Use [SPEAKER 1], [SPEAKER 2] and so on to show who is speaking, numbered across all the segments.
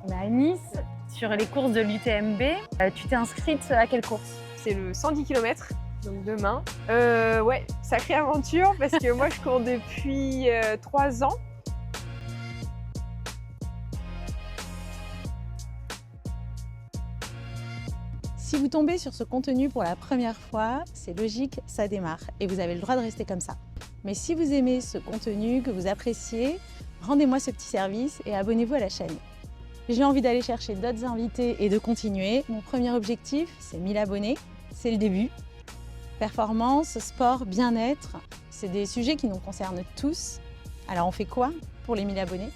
[SPEAKER 1] On est à Nice, sur les courses de l'UTMB. Tu t'es inscrite à quelle course?
[SPEAKER 2] C'est le 110 km, donc demain. Ouais, sacrée aventure parce que moi je cours depuis 3 ans.
[SPEAKER 3] Si vous tombez sur ce contenu pour la première fois, c'est logique, ça démarre et vous avez le droit de rester comme ça. Mais si vous aimez ce contenu, que vous appréciez, rendez-moi ce petit service et abonnez-vous à la chaîne. J'ai envie d'aller chercher d'autres invités et de continuer. Mon premier objectif, c'est 1000 abonnés, c'est le début. Performance, sport, bien-être, c'est des sujets qui nous concernent tous. Alors on fait quoi pour les 1000 abonnés ?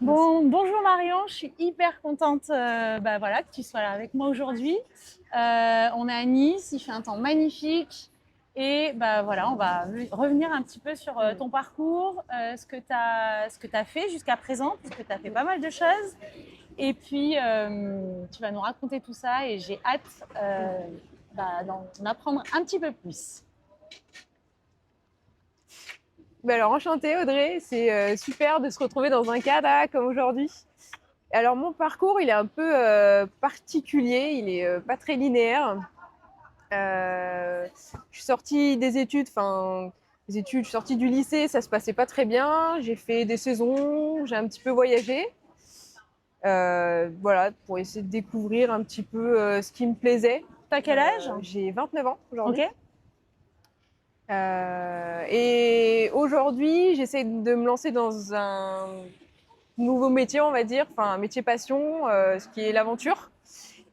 [SPEAKER 1] Bonjour Marion, je suis hyper contente voilà, que tu sois là avec moi aujourd'hui. On est à Nice, il fait un temps magnifique et voilà, on va revenir un petit peu sur ton parcours, ce que tu as fait jusqu'à présent, parce que tu as fait pas mal de choses. Et puis, tu vas nous raconter tout ça et j'ai hâte d'en apprendre un petit peu plus.
[SPEAKER 2] Alors enchantée Audrey, c'est super de se retrouver dans un cadre comme aujourd'hui. Alors mon parcours il est un peu particulier, il est pas très linéaire. Je suis sortie des études, je suis sortie du lycée, ça se passait pas très bien. J'ai fait des saisons, j'ai un petit peu voyagé. Voilà, pour essayer de découvrir un petit peu ce qui me plaisait.
[SPEAKER 1] T'as quel âge?
[SPEAKER 2] J'ai 29 ans aujourd'hui.
[SPEAKER 1] Ok.
[SPEAKER 2] Et aujourd'hui, j'essaie de me lancer dans un nouveau métier, on va dire, un métier passion, ce qui est l'aventure.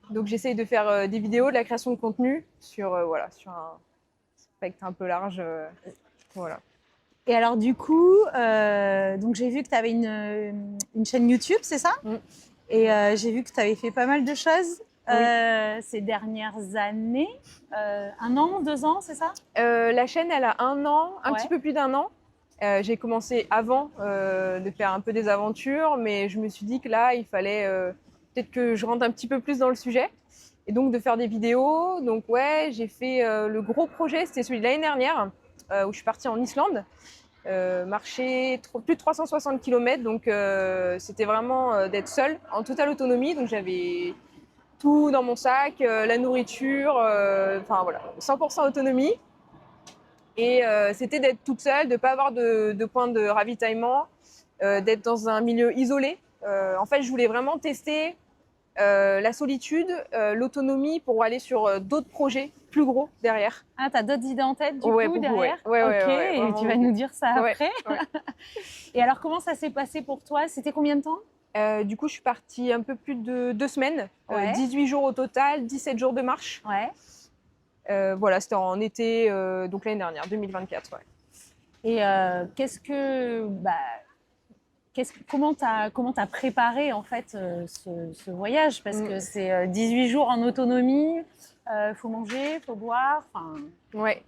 [SPEAKER 2] Donc j'essaie de faire des vidéos, de la création de contenu sur un spectre un peu large. Voilà.
[SPEAKER 1] Et alors du coup, donc j'ai vu que tu avais une chaîne YouTube, c'est ça? Et j'ai vu que tu avais fait pas mal de choses ces dernières années. 1 an, 2 ans, c'est ça?
[SPEAKER 2] La chaîne, elle a 1 an, un
[SPEAKER 1] Ouais.
[SPEAKER 2] petit peu plus d'1 an. J'ai commencé avant de faire un peu des aventures, mais je me suis dit que là, il fallait peut-être que je rentre un petit peu plus dans le sujet. Et donc de faire des vidéos. Donc ouais, j'ai fait le gros projet, c'était celui de l'année dernière, où je suis partie en Islande. Marcher plus de 360 km, donc c'était vraiment d'être seule, en totale autonomie. Donc j'avais tout dans mon sac, la nourriture, voilà, 100% autonomie. Et c'était d'être toute seule, de ne pas avoir de point de ravitaillement, d'être dans un milieu isolé. En fait, je voulais vraiment tester la solitude, l'autonomie pour aller sur d'autres projets plus gros derrière.
[SPEAKER 1] Ah, tu as d'autres idées en tête du
[SPEAKER 2] Ouais,
[SPEAKER 1] coup
[SPEAKER 2] beaucoup,
[SPEAKER 1] derrière?
[SPEAKER 2] ouais,
[SPEAKER 1] Ok, et tu vas nous dire ça après.
[SPEAKER 2] Ouais.
[SPEAKER 1] Et alors comment ça s'est passé pour toi? C'était combien de temps?
[SPEAKER 2] Du coup, je suis partie un peu plus de 2 semaines,
[SPEAKER 1] Ouais.
[SPEAKER 2] 18 jours au total, 17 jours de marche.
[SPEAKER 1] Ouais.
[SPEAKER 2] Voilà, c'était en été, donc l'année dernière, 2024. Ouais.
[SPEAKER 1] Et comment t'as préparé en fait ce voyage? Parce que c'est 18 jours en autonomie, faut manger, faut boire.
[SPEAKER 2] Ouais.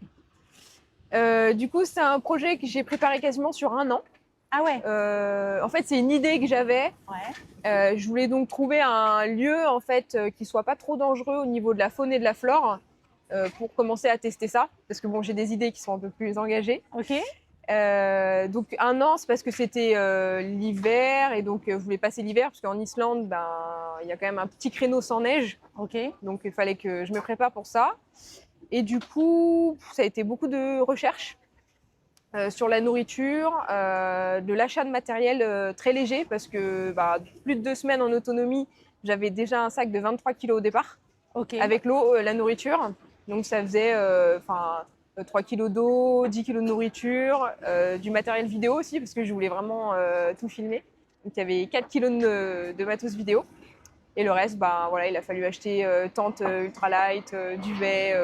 [SPEAKER 2] Du coup, c'est un projet que j'ai préparé quasiment sur 1 an.
[SPEAKER 1] Ah ouais.
[SPEAKER 2] En fait, c'est une idée que j'avais.
[SPEAKER 1] Ouais.
[SPEAKER 2] Je voulais donc trouver un lieu en fait qui soit pas trop dangereux au niveau de la faune et de la flore pour commencer à tester ça. Parce que bon, j'ai des idées qui sont un peu plus engagées.
[SPEAKER 1] Ok.
[SPEAKER 2] Donc 1 an, c'est parce que c'était l'hiver et donc je voulais passer l'hiver parce qu'en Islande, il y a quand même un petit créneau sans neige.
[SPEAKER 1] Ok.
[SPEAKER 2] Donc il fallait que je me prépare pour ça. Et du coup, ça a été beaucoup de recherches sur la nourriture, de l'achat de matériel très léger parce que plus de 2 semaines en autonomie, j'avais déjà un sac de 23 kilos au départ.
[SPEAKER 1] Ok.
[SPEAKER 2] Avec l'eau, la nourriture. Donc ça faisait 3 kilos d'eau, 10 kilos de nourriture, du matériel vidéo aussi parce que je voulais vraiment tout filmer. Donc il y avait 4 kilos de matos vidéo. Et le reste, voilà, il a fallu acheter tente ultralight, duvet.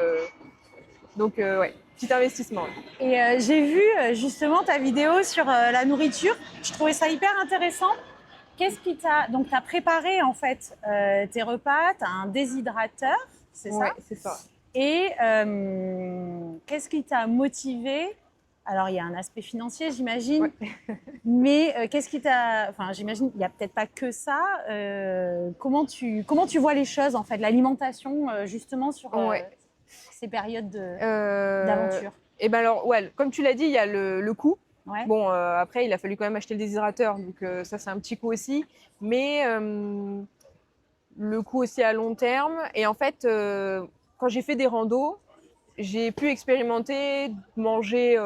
[SPEAKER 2] Donc ouais, petit investissement.
[SPEAKER 1] Et j'ai vu justement ta vidéo sur la nourriture. Je trouvais ça hyper intéressant. Donc tu as préparé en fait tes repas, tu as un déshydrateur, c'est
[SPEAKER 2] Ouais,
[SPEAKER 1] ça?
[SPEAKER 2] c'est ça.
[SPEAKER 1] Et qu'est-ce qui t'a motivé? Alors il y a un aspect financier, j'imagine.
[SPEAKER 2] Ouais.
[SPEAKER 1] Mais qu'est-ce qui t'a... Enfin, j'imagine, il n'y a peut-être pas que ça. Comment tu vois les choses, en fait, l'alimentation, justement, sur ces périodes d'aventure?
[SPEAKER 2] Et alors, ouais, comme tu l'as dit, il y a le coût.
[SPEAKER 1] Ouais.
[SPEAKER 2] Bon, après, il a fallu quand même acheter le déshydrateur, donc ça, c'est un petit coup aussi. Mais le coût aussi à long terme. Et en fait, quand j'ai fait des randos, j'ai pu expérimenter, manger,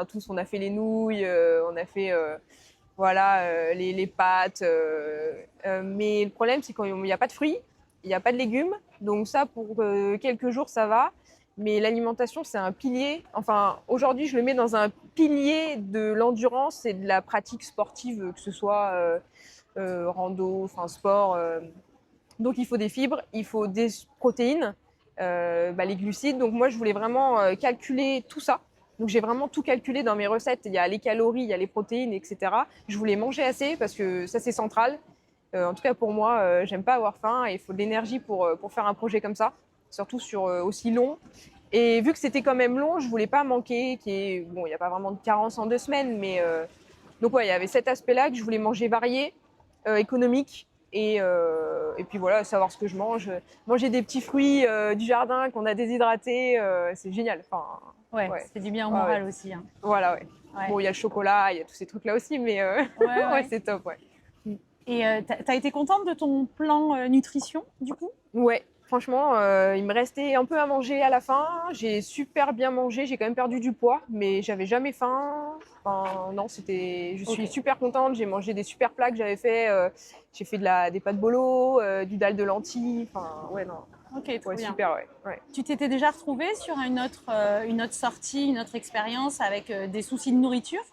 [SPEAKER 2] tous, on a fait les nouilles, on a fait les pâtes. Mais le problème, c'est qu'il n'y a pas de fruits, il n'y a pas de légumes. Donc ça, pour quelques jours, ça va. Mais l'alimentation, c'est un pilier. Enfin, aujourd'hui, je le mets dans un pilier de l'endurance et de la pratique sportive, que ce soit rando, enfin sport. Donc, il faut des fibres, il faut des protéines, les glucides. Donc, moi, je voulais vraiment calculer tout ça. Donc, j'ai vraiment tout calculé dans mes recettes. Il y a les calories, il y a les protéines, etc. Je voulais manger assez parce que ça, c'est central. En tout cas, pour moi, j'aime pas avoir faim et il faut de l'énergie pour faire un projet comme ça, surtout sur aussi long. Et vu que c'était quand même long, je voulais pas manquer. Bon, il n'y a pas vraiment de carence en 2 semaines, mais donc, ouais, il y avait cet aspect-là que je voulais manger varié, économique. Et puis voilà, savoir ce que je mange. Manger des petits fruits du jardin qu'on a déshydratés, c'est génial. Enfin,
[SPEAKER 1] Ouais,
[SPEAKER 2] ouais.
[SPEAKER 1] c'est du bien au
[SPEAKER 2] Ouais,
[SPEAKER 1] moral
[SPEAKER 2] ouais.
[SPEAKER 1] aussi, hein.
[SPEAKER 2] Voilà, ouais.
[SPEAKER 1] Ouais.
[SPEAKER 2] Bon, il y a le chocolat, il y a tous ces trucs-là aussi, mais
[SPEAKER 1] Ouais.
[SPEAKER 2] c'est top, ouais.
[SPEAKER 1] Et t'as été contente de ton plan nutrition, du coup?
[SPEAKER 2] Ouais, franchement, il me restait un peu à manger à la fin. J'ai super bien mangé, j'ai quand même perdu du poids, mais j'avais jamais faim. Enfin, non, je suis
[SPEAKER 1] Ok.
[SPEAKER 2] super contente. J'ai mangé des super plats que j'avais fait. J'ai fait des pâtes bolo, du dalle de lentilles. Enfin, ouais, non.
[SPEAKER 1] Ok, trop
[SPEAKER 2] Ouais,
[SPEAKER 1] bien.
[SPEAKER 2] super, ouais.
[SPEAKER 1] Tu t'étais déjà retrouvée sur une autre sortie, une autre expérience avec des soucis de nourriture?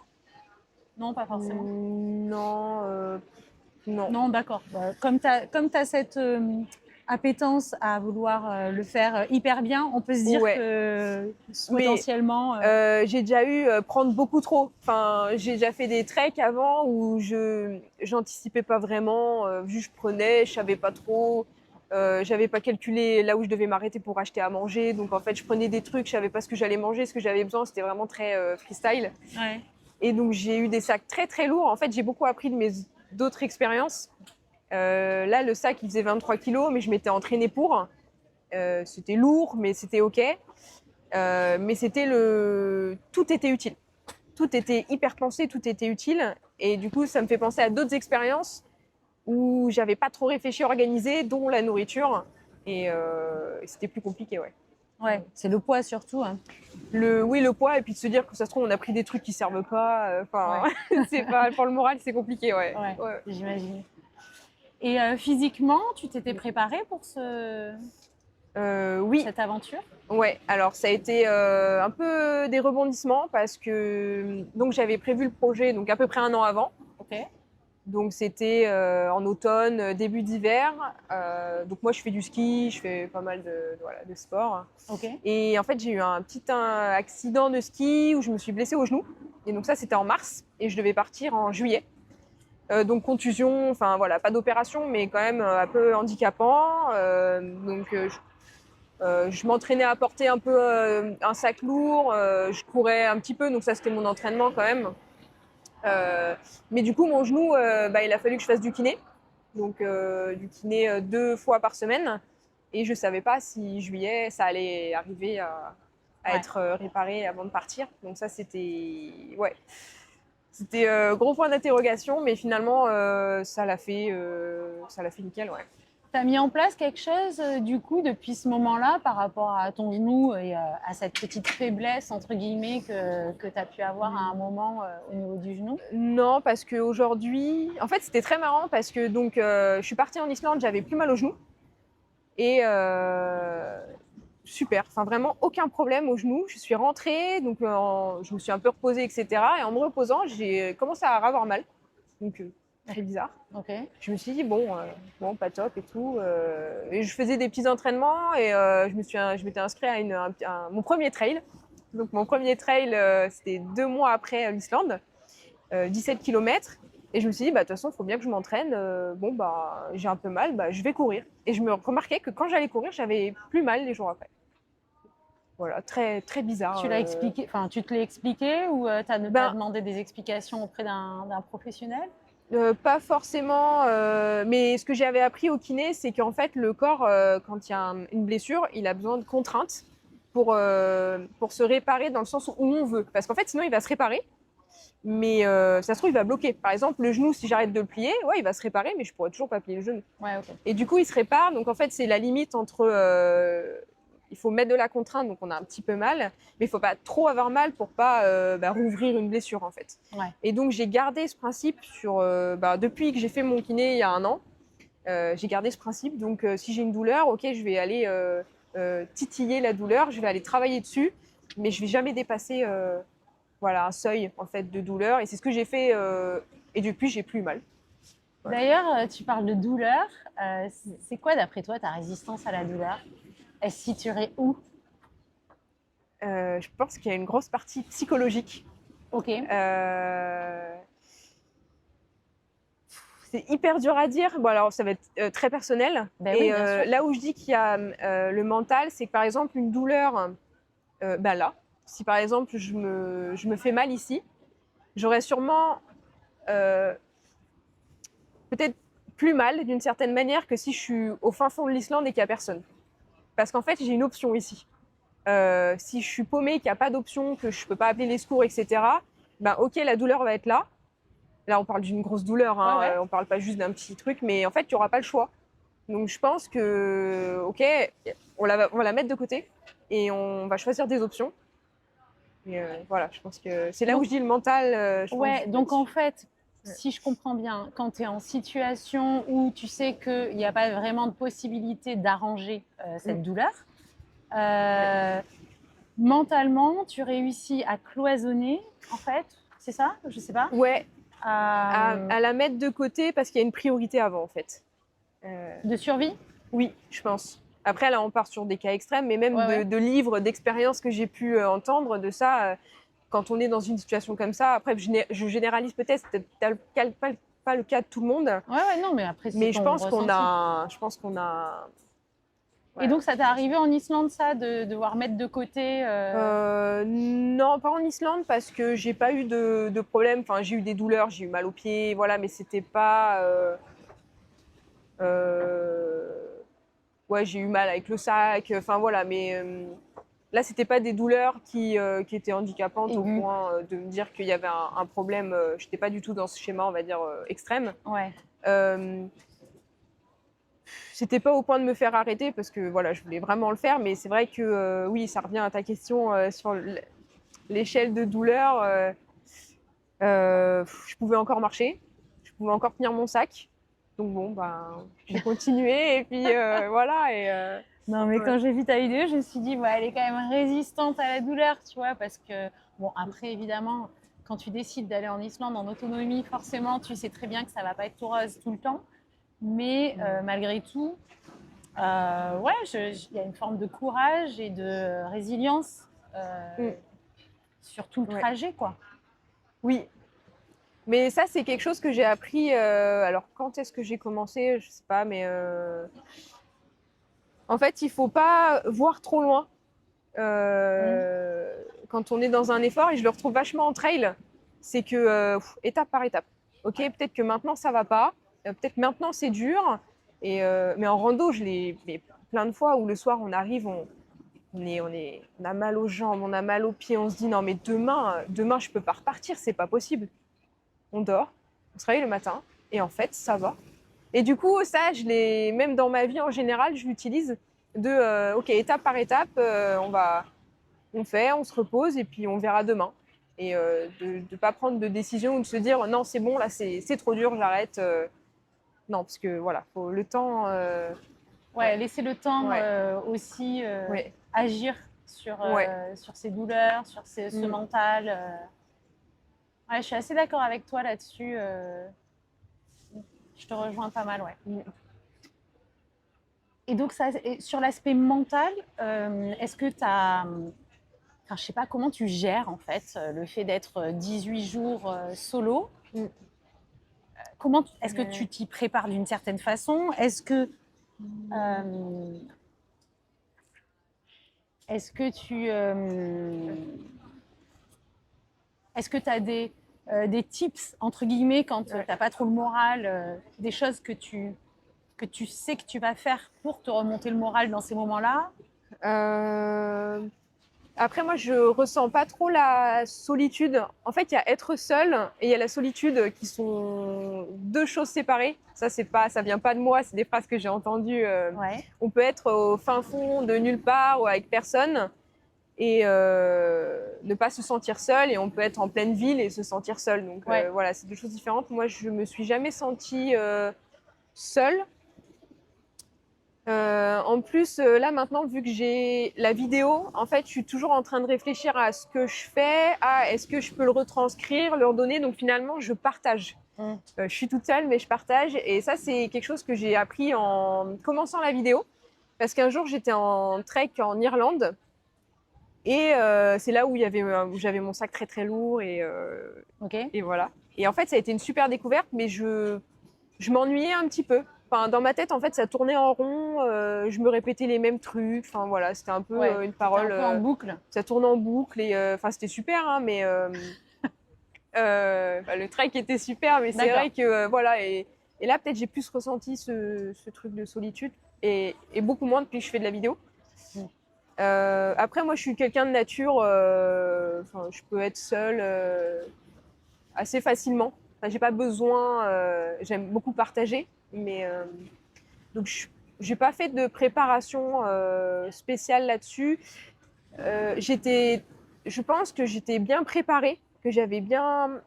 [SPEAKER 1] Non, pas forcément.
[SPEAKER 2] Non, non.
[SPEAKER 1] Non, d'accord. Bah, comme tu as cette appétence à vouloir le faire hyper bien, on peut se dire
[SPEAKER 2] Ouais.
[SPEAKER 1] que
[SPEAKER 2] Mais
[SPEAKER 1] potentiellement.
[SPEAKER 2] j'ai déjà eu prendre beaucoup trop. Enfin, j'ai déjà fait des treks avant où j'anticipais pas vraiment. Juste je prenais, je savais pas trop. J'avais pas calculé là où je devais m'arrêter pour acheter à manger. Donc en fait, je prenais des trucs, je savais pas ce que j'allais manger, ce que j'avais besoin. C'était vraiment très freestyle.
[SPEAKER 1] Ouais.
[SPEAKER 2] Et donc j'ai eu des sacs très très lourds. En fait, j'ai beaucoup appris de mes d'autres expériences. Là, le sac il faisait 23 kilos, mais je m'étais entraînée pour. C'était lourd, mais c'était ok. Mais tout était utile. Tout était hyper pensé, tout était utile. Et du coup, ça me fait penser à d'autres expériences où j'avais pas trop réfléchi, organisé, dont la nourriture. Et c'était plus compliqué, ouais.
[SPEAKER 1] Ouais, c'est le poids surtout, hein.
[SPEAKER 2] Oui, le poids, et puis de se dire que ça se trouve, on a pris des trucs qui servent pas. Enfin, c'est pas pour le moral, c'est compliqué, ouais.
[SPEAKER 1] Ouais, j'imagine. Et physiquement, tu t'étais préparée pour
[SPEAKER 2] Oui,
[SPEAKER 1] cette aventure?
[SPEAKER 2] ouais. Alors ça a été un peu des rebondissements parce que donc j'avais prévu le projet donc à peu près 1 an avant.
[SPEAKER 1] Ok.
[SPEAKER 2] Donc c'était en automne, début d'hiver. Donc moi je fais du ski, je fais pas mal de sport.
[SPEAKER 1] Ok.
[SPEAKER 2] Et en fait j'ai eu un petit accident de ski où je me suis blessée au genou. Et donc ça c'était en mars et je devais partir en juillet. Donc contusion, enfin voilà, pas d'opération mais quand même un peu handicapant. Je m'entraînais à porter un peu un sac lourd, je courais un petit peu, donc ça c'était mon entraînement quand même. Mais du coup, mon genou, il a fallu que je fasse du kiné. Donc, du kiné 2 fois par semaine. Et je ne savais pas si juillet, ça allait arriver à être réparé avant de partir. Donc, ça, c'était. Ouais. C'était gros point d'interrogation, mais finalement, ça l'a fait nickel, ouais.
[SPEAKER 1] Tu as mis en place quelque chose, du coup, depuis ce moment-là, par rapport à ton genou et à cette petite faiblesse, entre guillemets, que tu as pu avoir à un moment au niveau du genou?
[SPEAKER 2] Non, parce qu'aujourd'hui, en fait, c'était très marrant parce que donc, je suis partie en Islande, j'avais plus mal au genou. Et super, enfin vraiment aucun problème au genou. Je suis rentrée, donc je me suis un peu reposée, etc. Et en me reposant, j'ai commencé à avoir mal. Donc, très bizarre.
[SPEAKER 1] Ok.
[SPEAKER 2] Je me suis dit, bon, pas top et tout. Et je faisais des petits entraînements et je m'étais inscrite à mon premier trail. Donc, mon premier trail, c'était 2 mois après l'Islande, 17 km. Et je me suis dit, de toute façon, il faut bien que je m'entraîne. J'ai un peu mal, je vais courir. Et je me remarquais que quand j'allais courir, j'avais plus mal les jours après. Voilà, très, très bizarre.
[SPEAKER 1] Tu l'as expliqué, enfin, tu te l'as expliqué ou tu as demandé des explications auprès d'un professionnel?
[SPEAKER 2] Pas forcément, mais ce que j'avais appris au kiné, c'est qu'en fait, le corps, quand il y a une blessure, il a besoin de contraintes pour se réparer dans le sens où on veut. Parce qu'en fait, sinon, il va se réparer. Mais ça se trouve, il va bloquer. Par exemple, le genou, si j'arrête de le plier, ouais, il va se réparer, mais je pourrais toujours pas plier le genou.
[SPEAKER 1] Ouais, ok.
[SPEAKER 2] Et du coup, il se répare. Donc, en fait, c'est la limite entre. Il faut mettre de la contrainte, donc on a un petit peu mal, mais il faut pas trop avoir mal pour pas rouvrir une blessure, en fait.
[SPEAKER 1] Ouais.
[SPEAKER 2] Et donc, j'ai gardé ce principe depuis que j'ai fait mon kiné il y a 1 an. J'ai gardé ce principe. Donc, si j'ai une douleur, ok, je vais aller titiller la douleur, je vais aller travailler dessus, mais je vais jamais dépasser un seuil en fait de douleur. Et c'est ce que j'ai fait. Et depuis, j'ai plus mal. Voilà.
[SPEAKER 1] D'ailleurs, tu parles de douleur. C'est quoi, d'après toi, ta résistance à la douleur? Elle se situerait où?
[SPEAKER 2] Je pense qu'il y a une grosse partie psychologique.
[SPEAKER 1] Ok.
[SPEAKER 2] C'est hyper dur à dire. Bon, alors ça va être très personnel.
[SPEAKER 1] Ben oui,
[SPEAKER 2] Et
[SPEAKER 1] bien sûr.
[SPEAKER 2] là où je dis qu'il y a le mental, c'est que par exemple une douleur, là, si par exemple je me fais mal ici, j'aurais sûrement peut-être plus mal d'une certaine manière que si je suis au fin fond de l'Islande et qu'il n'y a personne. Parce qu'en fait, j'ai une option ici. Si je suis paumée, qu'il n'y a pas d'option, que je ne peux pas appeler les secours, etc., ben ok, la douleur va être là. Là, on parle d'une grosse douleur, hein,
[SPEAKER 1] Ouais.
[SPEAKER 2] on ne parle pas juste d'un petit truc, mais en fait, il n'y aura pas le choix. Donc, je pense que, ok, on va la mettre de côté et on va choisir des options. Et voilà, je pense que c'est là où je dis le mental.
[SPEAKER 1] Ouais, donc en fait,
[SPEAKER 2] Ouais.
[SPEAKER 1] si je comprends bien, quand tu es en situation où tu sais qu'il n'y a pas vraiment de possibilité d'arranger cette douleur, mentalement, tu réussis à cloisonner, en fait, c'est ça? Je sais pas.
[SPEAKER 2] Ouais, à la mettre de côté parce qu'il y a une priorité avant, en fait.
[SPEAKER 1] De survie?
[SPEAKER 2] Oui, je pense. Après, là, on part sur des cas extrêmes, mais même
[SPEAKER 1] Ouais.
[SPEAKER 2] de livres, d'expériences que j'ai pu entendre de ça, quand on est dans une situation comme ça. Après, je généralise peut-être, c'est peut-être pas le cas de tout le monde,
[SPEAKER 1] Ouais, non, mais après, c'est
[SPEAKER 2] mais
[SPEAKER 1] ton
[SPEAKER 2] je pense qu'on
[SPEAKER 1] ressenti.
[SPEAKER 2] a.
[SPEAKER 1] Et donc, ça t'est arrivé en Islande, ça, de devoir mettre de côté
[SPEAKER 2] Non, pas en Islande parce que j'ai pas eu de problème. Enfin, j'ai eu des douleurs, j'ai eu mal aux pieds, voilà, mais c'était pas. Ouais, j'ai eu mal avec le sac, enfin voilà, mais là, c'était pas des douleurs qui étaient handicapantes au
[SPEAKER 1] Aiguë.
[SPEAKER 2] point de me dire qu'il y avait un problème. J'étais pas du tout dans ce schéma, on va dire, extrême.
[SPEAKER 1] Ouais.
[SPEAKER 2] C'était pas au point de me faire arrêter parce que voilà, je voulais vraiment le faire, mais c'est vrai que oui, ça revient à ta question sur l'échelle de douleur. Je pouvais encore marcher, je pouvais encore tenir mon sac. Donc bon, j'ai continué et puis voilà.
[SPEAKER 1] Non, mais
[SPEAKER 2] Ouais.
[SPEAKER 1] quand j'ai vu ta vidéo, je me suis dit, elle est quand même résistante à la douleur, tu vois, parce que, bon, après, évidemment, quand tu décides d'aller en Islande en autonomie, forcément, tu sais très bien que ça va pas être tout rose tout le temps. Mais malgré tout, il y a une forme de courage et de résilience sur tout le
[SPEAKER 2] Ouais.
[SPEAKER 1] trajet, quoi.
[SPEAKER 2] Oui, mais ça, c'est quelque chose que j'ai appris. Alors, quand est-ce que j'ai commencé? Je sais pas, mais en fait, il faut pas voir trop loin quand on est dans un effort. Et je le retrouve vachement en trail. C'est que étape par étape. Ok, peut-être que maintenant ça va pas. Peut-être maintenant c'est dur. Mais en rando, je l'ai fait plein de fois où le soir on arrive, on a mal aux jambes, on a mal aux pieds. On se dit non, mais demain je peux pas repartir, c'est pas possible. On dort, on se réveille le matin, et en fait, ça va. Et du coup, ça, même dans ma vie en général, je l'utilise ok, étape par étape, on se repose, et puis on verra demain. Et de ne pas prendre de décision ou de se dire, non, c'est bon, là, c'est trop dur, j'arrête. Non, parce que voilà, faut le temps.
[SPEAKER 1] Ouais, laisser le temps
[SPEAKER 2] Ouais.
[SPEAKER 1] aussi
[SPEAKER 2] Ouais.
[SPEAKER 1] agir sur ces douleurs, sur ce mental. Ouais, je suis assez d'accord avec toi là-dessus. Je te rejoins pas mal, ouais. Et donc, sur l'aspect mental, est-ce que tu as. Enfin, je sais pas comment tu gères en fait le fait d'être 18 jours solo. Est-ce que tu t'y prépares d'une certaine façon? Est-ce que tu as des tips entre guillemets quand tu n'as pas trop le moral, des choses que tu sais que tu vas faire pour te remonter le moral dans ces moments-là?
[SPEAKER 2] Après, moi, je ressens pas trop la solitude. En fait, il y a être seul et il y a la solitude qui sont deux choses séparées. Ça vient pas de moi, c'est des phrases que j'ai entendues.
[SPEAKER 1] Ouais.
[SPEAKER 2] On peut être au fin fond de nulle part ou avec personne et ne pas se sentir seul, et on peut être en pleine ville et se sentir seul. Donc
[SPEAKER 1] Ouais.
[SPEAKER 2] voilà, c'est deux choses différentes. Moi, je me suis jamais sentie seule. En plus, là maintenant, vu que j'ai la vidéo, en fait, je suis toujours en train de réfléchir à ce que je fais, à est-ce que je peux le retranscrire, leur donner. Donc finalement, je partage. Je suis toute seule, mais je partage. Et ça, c'est quelque chose que j'ai appris en commençant la vidéo. Parce qu'un jour, j'étais en trek en Irlande. Et c'est là où où j'avais mon sac très très lourd
[SPEAKER 1] Ok.
[SPEAKER 2] et voilà. Et en fait, ça a été une super découverte, mais je m'ennuyais un petit peu. Enfin, dans ma tête, en fait, ça tournait en rond. Je me répétais les mêmes trucs. Enfin voilà, c'était un peu
[SPEAKER 1] Ouais.
[SPEAKER 2] une
[SPEAKER 1] T'étais
[SPEAKER 2] parole.
[SPEAKER 1] un peu en boucle.
[SPEAKER 2] Ça tournait en boucle et enfin c'était super, hein, mais bah, le trek était super, mais c'est
[SPEAKER 1] D'accord.
[SPEAKER 2] vrai que voilà. Et là, peut-être j'ai plus ressenti ce truc de solitude et beaucoup moins depuis que je fais de la vidéo.
[SPEAKER 1] Mm.
[SPEAKER 2] Après, moi, je suis quelqu'un de nature. Enfin, je peux être seule assez facilement. Enfin, j'ai pas besoin. J'aime beaucoup partager, mais donc j'ai pas fait de préparation spéciale là-dessus. Je pense que j'étais bien préparée, que j'avais bien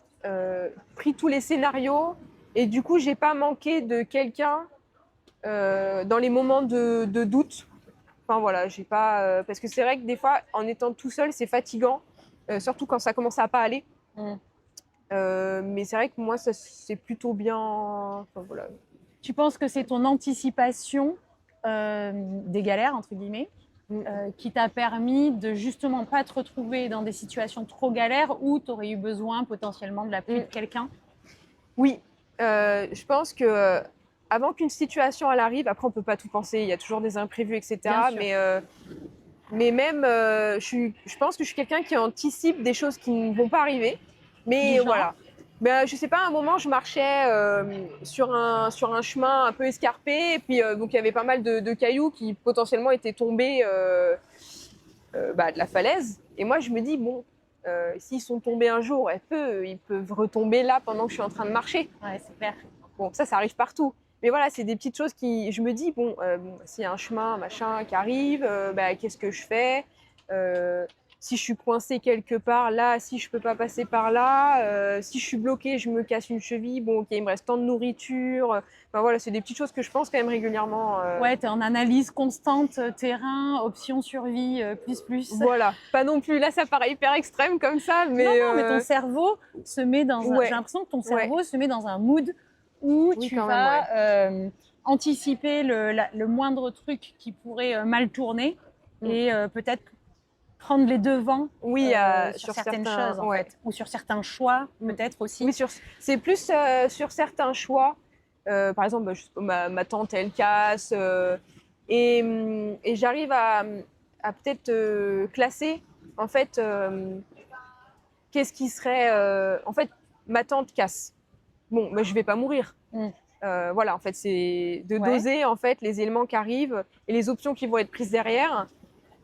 [SPEAKER 2] pris tous les scénarios, et du coup, j'ai pas manqué de quelqu'un dans les moments de doute. Enfin voilà, j'ai pas parce que c'est vrai que des fois, en étant tout seul, c'est fatigant, surtout quand ça commence à pas aller.
[SPEAKER 1] Mm.
[SPEAKER 2] Mais c'est vrai que moi, ça c'est plutôt bien. Enfin voilà.
[SPEAKER 1] Tu penses que c'est ton anticipation des galères, entre guillemets, qui t'a permis de justement pas te retrouver dans des situations trop galères où tu aurais eu besoin potentiellement de l'appui de quelqu'un?
[SPEAKER 2] Oui, je pense que avant qu'une situation elle arrive, après on peut pas tout penser, il y a toujours des imprévus, etc.
[SPEAKER 1] Bien sûr.
[SPEAKER 2] Mais même, je pense que je suis quelqu'un qui anticipe des choses qui ne vont pas arriver. Mais
[SPEAKER 1] Du genre?
[SPEAKER 2] voilà. Ben, je sais pas, à un moment, je marchais sur un chemin un peu escarpé, et puis donc il y avait pas mal de cailloux qui potentiellement étaient tombés bah, de la falaise. Et moi, je me dis, bon, s'ils sont tombés un jour, ils peuvent retomber là pendant que je suis en train de marcher.
[SPEAKER 1] Ouais, c'est clair.
[SPEAKER 2] Bon, ça arrive partout. Mais voilà, c'est des petites choses qui. Je me dis, bon, s'il y a un chemin, machin, qui arrive, bah, qu'est-ce que je fais si je suis coincée quelque part là, si je peux pas passer par là, si je suis bloquée, je me casse une cheville, bon, ok, il me reste tant de nourriture. Enfin voilà, c'est des petites choses que je pense quand même régulièrement.
[SPEAKER 1] Ouais, tu es en analyse constante, terrain, option survie, plus.
[SPEAKER 2] Voilà, pas non plus, là ça paraît hyper extrême comme ça, mais.
[SPEAKER 1] Non, mais ton cerveau se met dans un.
[SPEAKER 2] Ouais.
[SPEAKER 1] J'ai l'impression que ton cerveau se met dans un mood où
[SPEAKER 2] Oui,
[SPEAKER 1] tu
[SPEAKER 2] quand
[SPEAKER 1] vas
[SPEAKER 2] même,
[SPEAKER 1] anticiper le moindre truc qui pourrait mal tourner et peut-être prendre les devants
[SPEAKER 2] oui,
[SPEAKER 1] sur certaines choses, en
[SPEAKER 2] ouais.
[SPEAKER 1] fait, ou sur certains choix, peut-être aussi.
[SPEAKER 2] Oui, c'est plus sur certains choix. Par exemple, ma tante, elle casse. Et j'arrive à peut-être classer, en fait, qu'est-ce qui serait. En fait, ma tante casse. Bon, mais je vais pas mourir.
[SPEAKER 1] Mm.
[SPEAKER 2] Voilà, en fait, c'est de
[SPEAKER 1] Ouais.
[SPEAKER 2] doser en fait, les éléments qui arrivent et les options qui vont être prises derrière.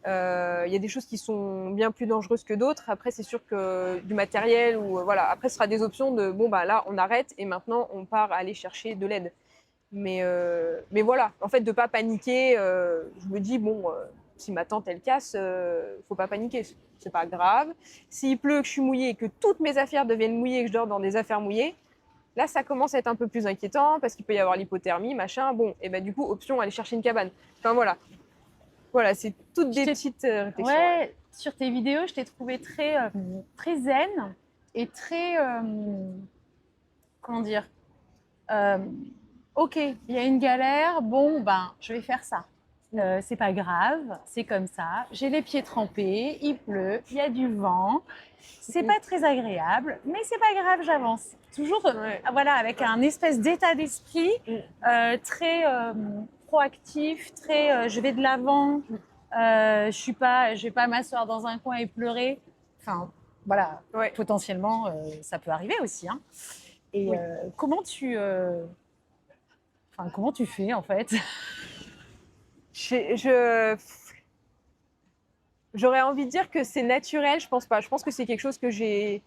[SPEAKER 2] Il y a des choses qui sont bien plus dangereuses que d'autres. Après, c'est sûr que du matériel ou voilà. Après, ce sera des options de bon bah là, on arrête et maintenant on part aller chercher de l'aide. Mais voilà, en fait, de pas paniquer. Je me dis bon, si ma tante elle casse, faut pas paniquer. C'est pas grave. S'il pleut, que je suis mouillée, que toutes mes affaires deviennent mouillées, que je dors dans des affaires mouillées, là, ça commence à être un peu plus inquiétant parce qu'il peut y avoir l'hypothermie, machin. Bon, et ben du coup, option aller chercher une cabane. Enfin voilà. Voilà, c'est toutes des petites réflexions.
[SPEAKER 1] Ouais, sur tes vidéos, je t'ai trouvé très zen et très. Comment dire ok, il y a une galère, bon, ben, je vais faire ça. C'est pas grave, c'est comme ça. J'ai les pieds trempés, il pleut, il y a du vent. C'est pas très agréable, mais c'est pas grave, j'avance. Toujours, voilà, avec un espèce d'état d'esprit très proactif, très je vais de l'avant. Je vais pas m'asseoir dans un coin et pleurer. Enfin, voilà, potentiellement, ça peut arriver aussi. Hein. Et comment tu fais en fait?
[SPEAKER 2] J'aurais envie de dire que c'est naturel, je pense pas. Je pense que c'est quelque chose que j'ai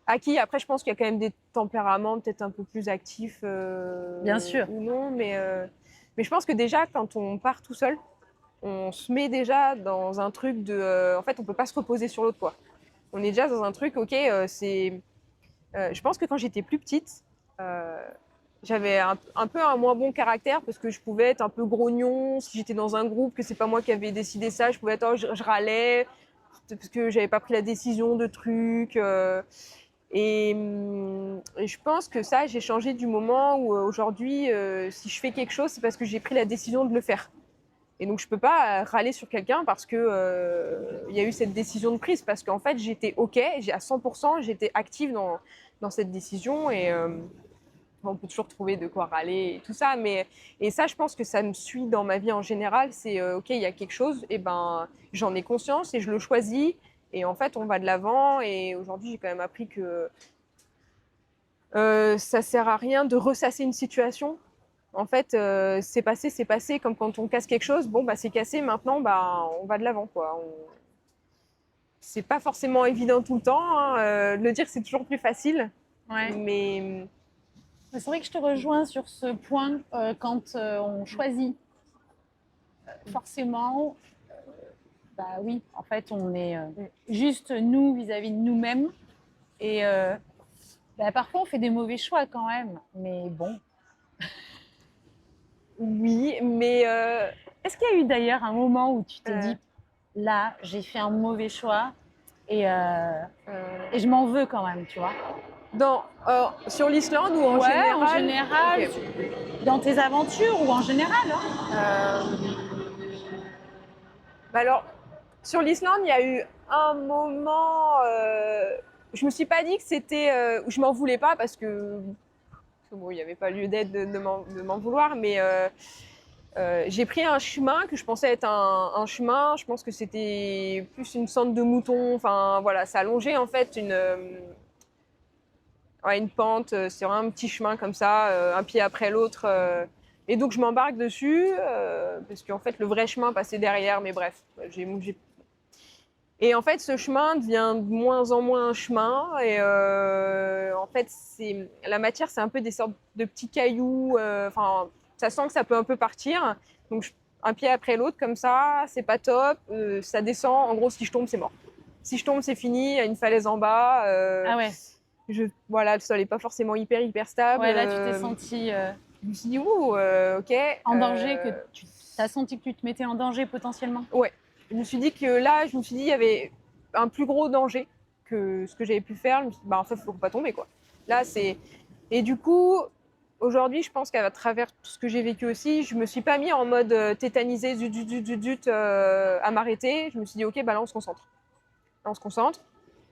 [SPEAKER 2] acquis. Après, je pense qu'il y a quand même des tempéraments peut-être un peu plus actifs
[SPEAKER 1] Bien sûr.
[SPEAKER 2] ou non. Mais je pense que déjà, quand on part tout seul, on se met déjà dans un truc de... en fait, on peut pas se reposer sur l'autre, quoi. On est déjà dans un truc, ok, je pense que quand j'étais plus petite, euh, j'avais un peu un moins bon caractère parce que je pouvais être un peu grognon si j'étais dans un groupe, que c'est pas moi qui avais décidé ça, je pouvais être, oh, je râlais parce que j'avais pas pris la décision de trucs. Et je pense que ça, j'ai changé du moment où aujourd'hui, si je fais quelque chose, c'est parce que j'ai pris la décision de le faire. Et donc, je peux pas râler sur quelqu'un parce que il y a eu cette décision de prise. Parce qu'en fait, j'étais OK, à 100%, j'étais active dans cette décision. Et on peut toujours trouver de quoi râler et tout ça. Et ça, je pense que ça me suit dans ma vie en général. C'est OK, il y a quelque chose, et ben, j'en ai conscience et je le choisis. Et en fait, on va de l'avant. Et aujourd'hui, j'ai quand même appris que ça sert à rien de ressasser une situation. En fait, c'est passé, comme quand on casse quelque chose, bon, bah, c'est cassé, maintenant, bah, on va de l'avant, quoi. C'est pas forcément évident tout le temps, hein. De le dire, c'est toujours plus facile,
[SPEAKER 1] Ouais.
[SPEAKER 2] mais
[SPEAKER 1] C'est vrai que je te rejoins sur ce point quand on choisit. Forcément, bah oui, en fait, on est juste nous vis-à-vis de nous-mêmes. Et bah, parfois, on fait des mauvais choix quand même. Mais bon.
[SPEAKER 2] oui, mais
[SPEAKER 1] Est-ce qu'il y a eu d'ailleurs un moment où tu t'es
[SPEAKER 2] euh,
[SPEAKER 1] dit, là, j'ai fait un mauvais choix et
[SPEAKER 2] euh,
[SPEAKER 1] je m'en veux quand même, tu vois?
[SPEAKER 2] sur l'Islande ou en
[SPEAKER 1] Ouais, en
[SPEAKER 2] général?
[SPEAKER 1] général,
[SPEAKER 2] Ok.
[SPEAKER 1] dans tes aventures ou en général, hein.
[SPEAKER 2] Bah alors, sur l'Islande, il y a eu un moment. Je me suis pas dit que c'était. Je m'en voulais pas parce que bon, il n'y avait pas lieu d'être de m'en vouloir, mais j'ai pris un chemin que je pensais être un chemin. Je pense que c'était plus une sorte de mouton. Enfin, voilà, ça allongeait en fait ouais, une pente. C'est vraiment un petit chemin comme ça, un pied après l'autre. Et donc, je m'embarque dessus parce qu'en fait, le vrai chemin passait derrière. Mais bref, et en fait, ce chemin devient de moins en moins un chemin. Et en fait, la matière, c'est un peu des sortes de petits cailloux. Enfin, ça sent que ça peut un peu partir. Donc, un pied après l'autre, comme ça, c'est pas top. Ça descend. En gros, si je tombe, c'est mort. Si je tombe, c'est fini. Il y a une falaise en bas.
[SPEAKER 1] Ah ouais,
[SPEAKER 2] Voilà, le sol est pas forcément hyper stable.
[SPEAKER 1] ouais, là, tu t'es senti
[SPEAKER 2] Je me suis dit, ouh, ok.
[SPEAKER 1] en danger, que tu as senti que tu te mettais en danger potentiellement.
[SPEAKER 2] Ouais. Je me suis dit que là, je me suis dit, il y avait un plus gros danger que ce que j'avais pu faire. Je me suis dit, bah, en fait, il ne faut pas tomber, quoi. Là, c'est. Et du coup, aujourd'hui, je pense qu'à travers tout ce que j'ai vécu aussi, je me suis pas mis en mode tétanisé, zut, à m'arrêter. Je me suis dit, ok, bah là, on se concentre. Là, on se concentre,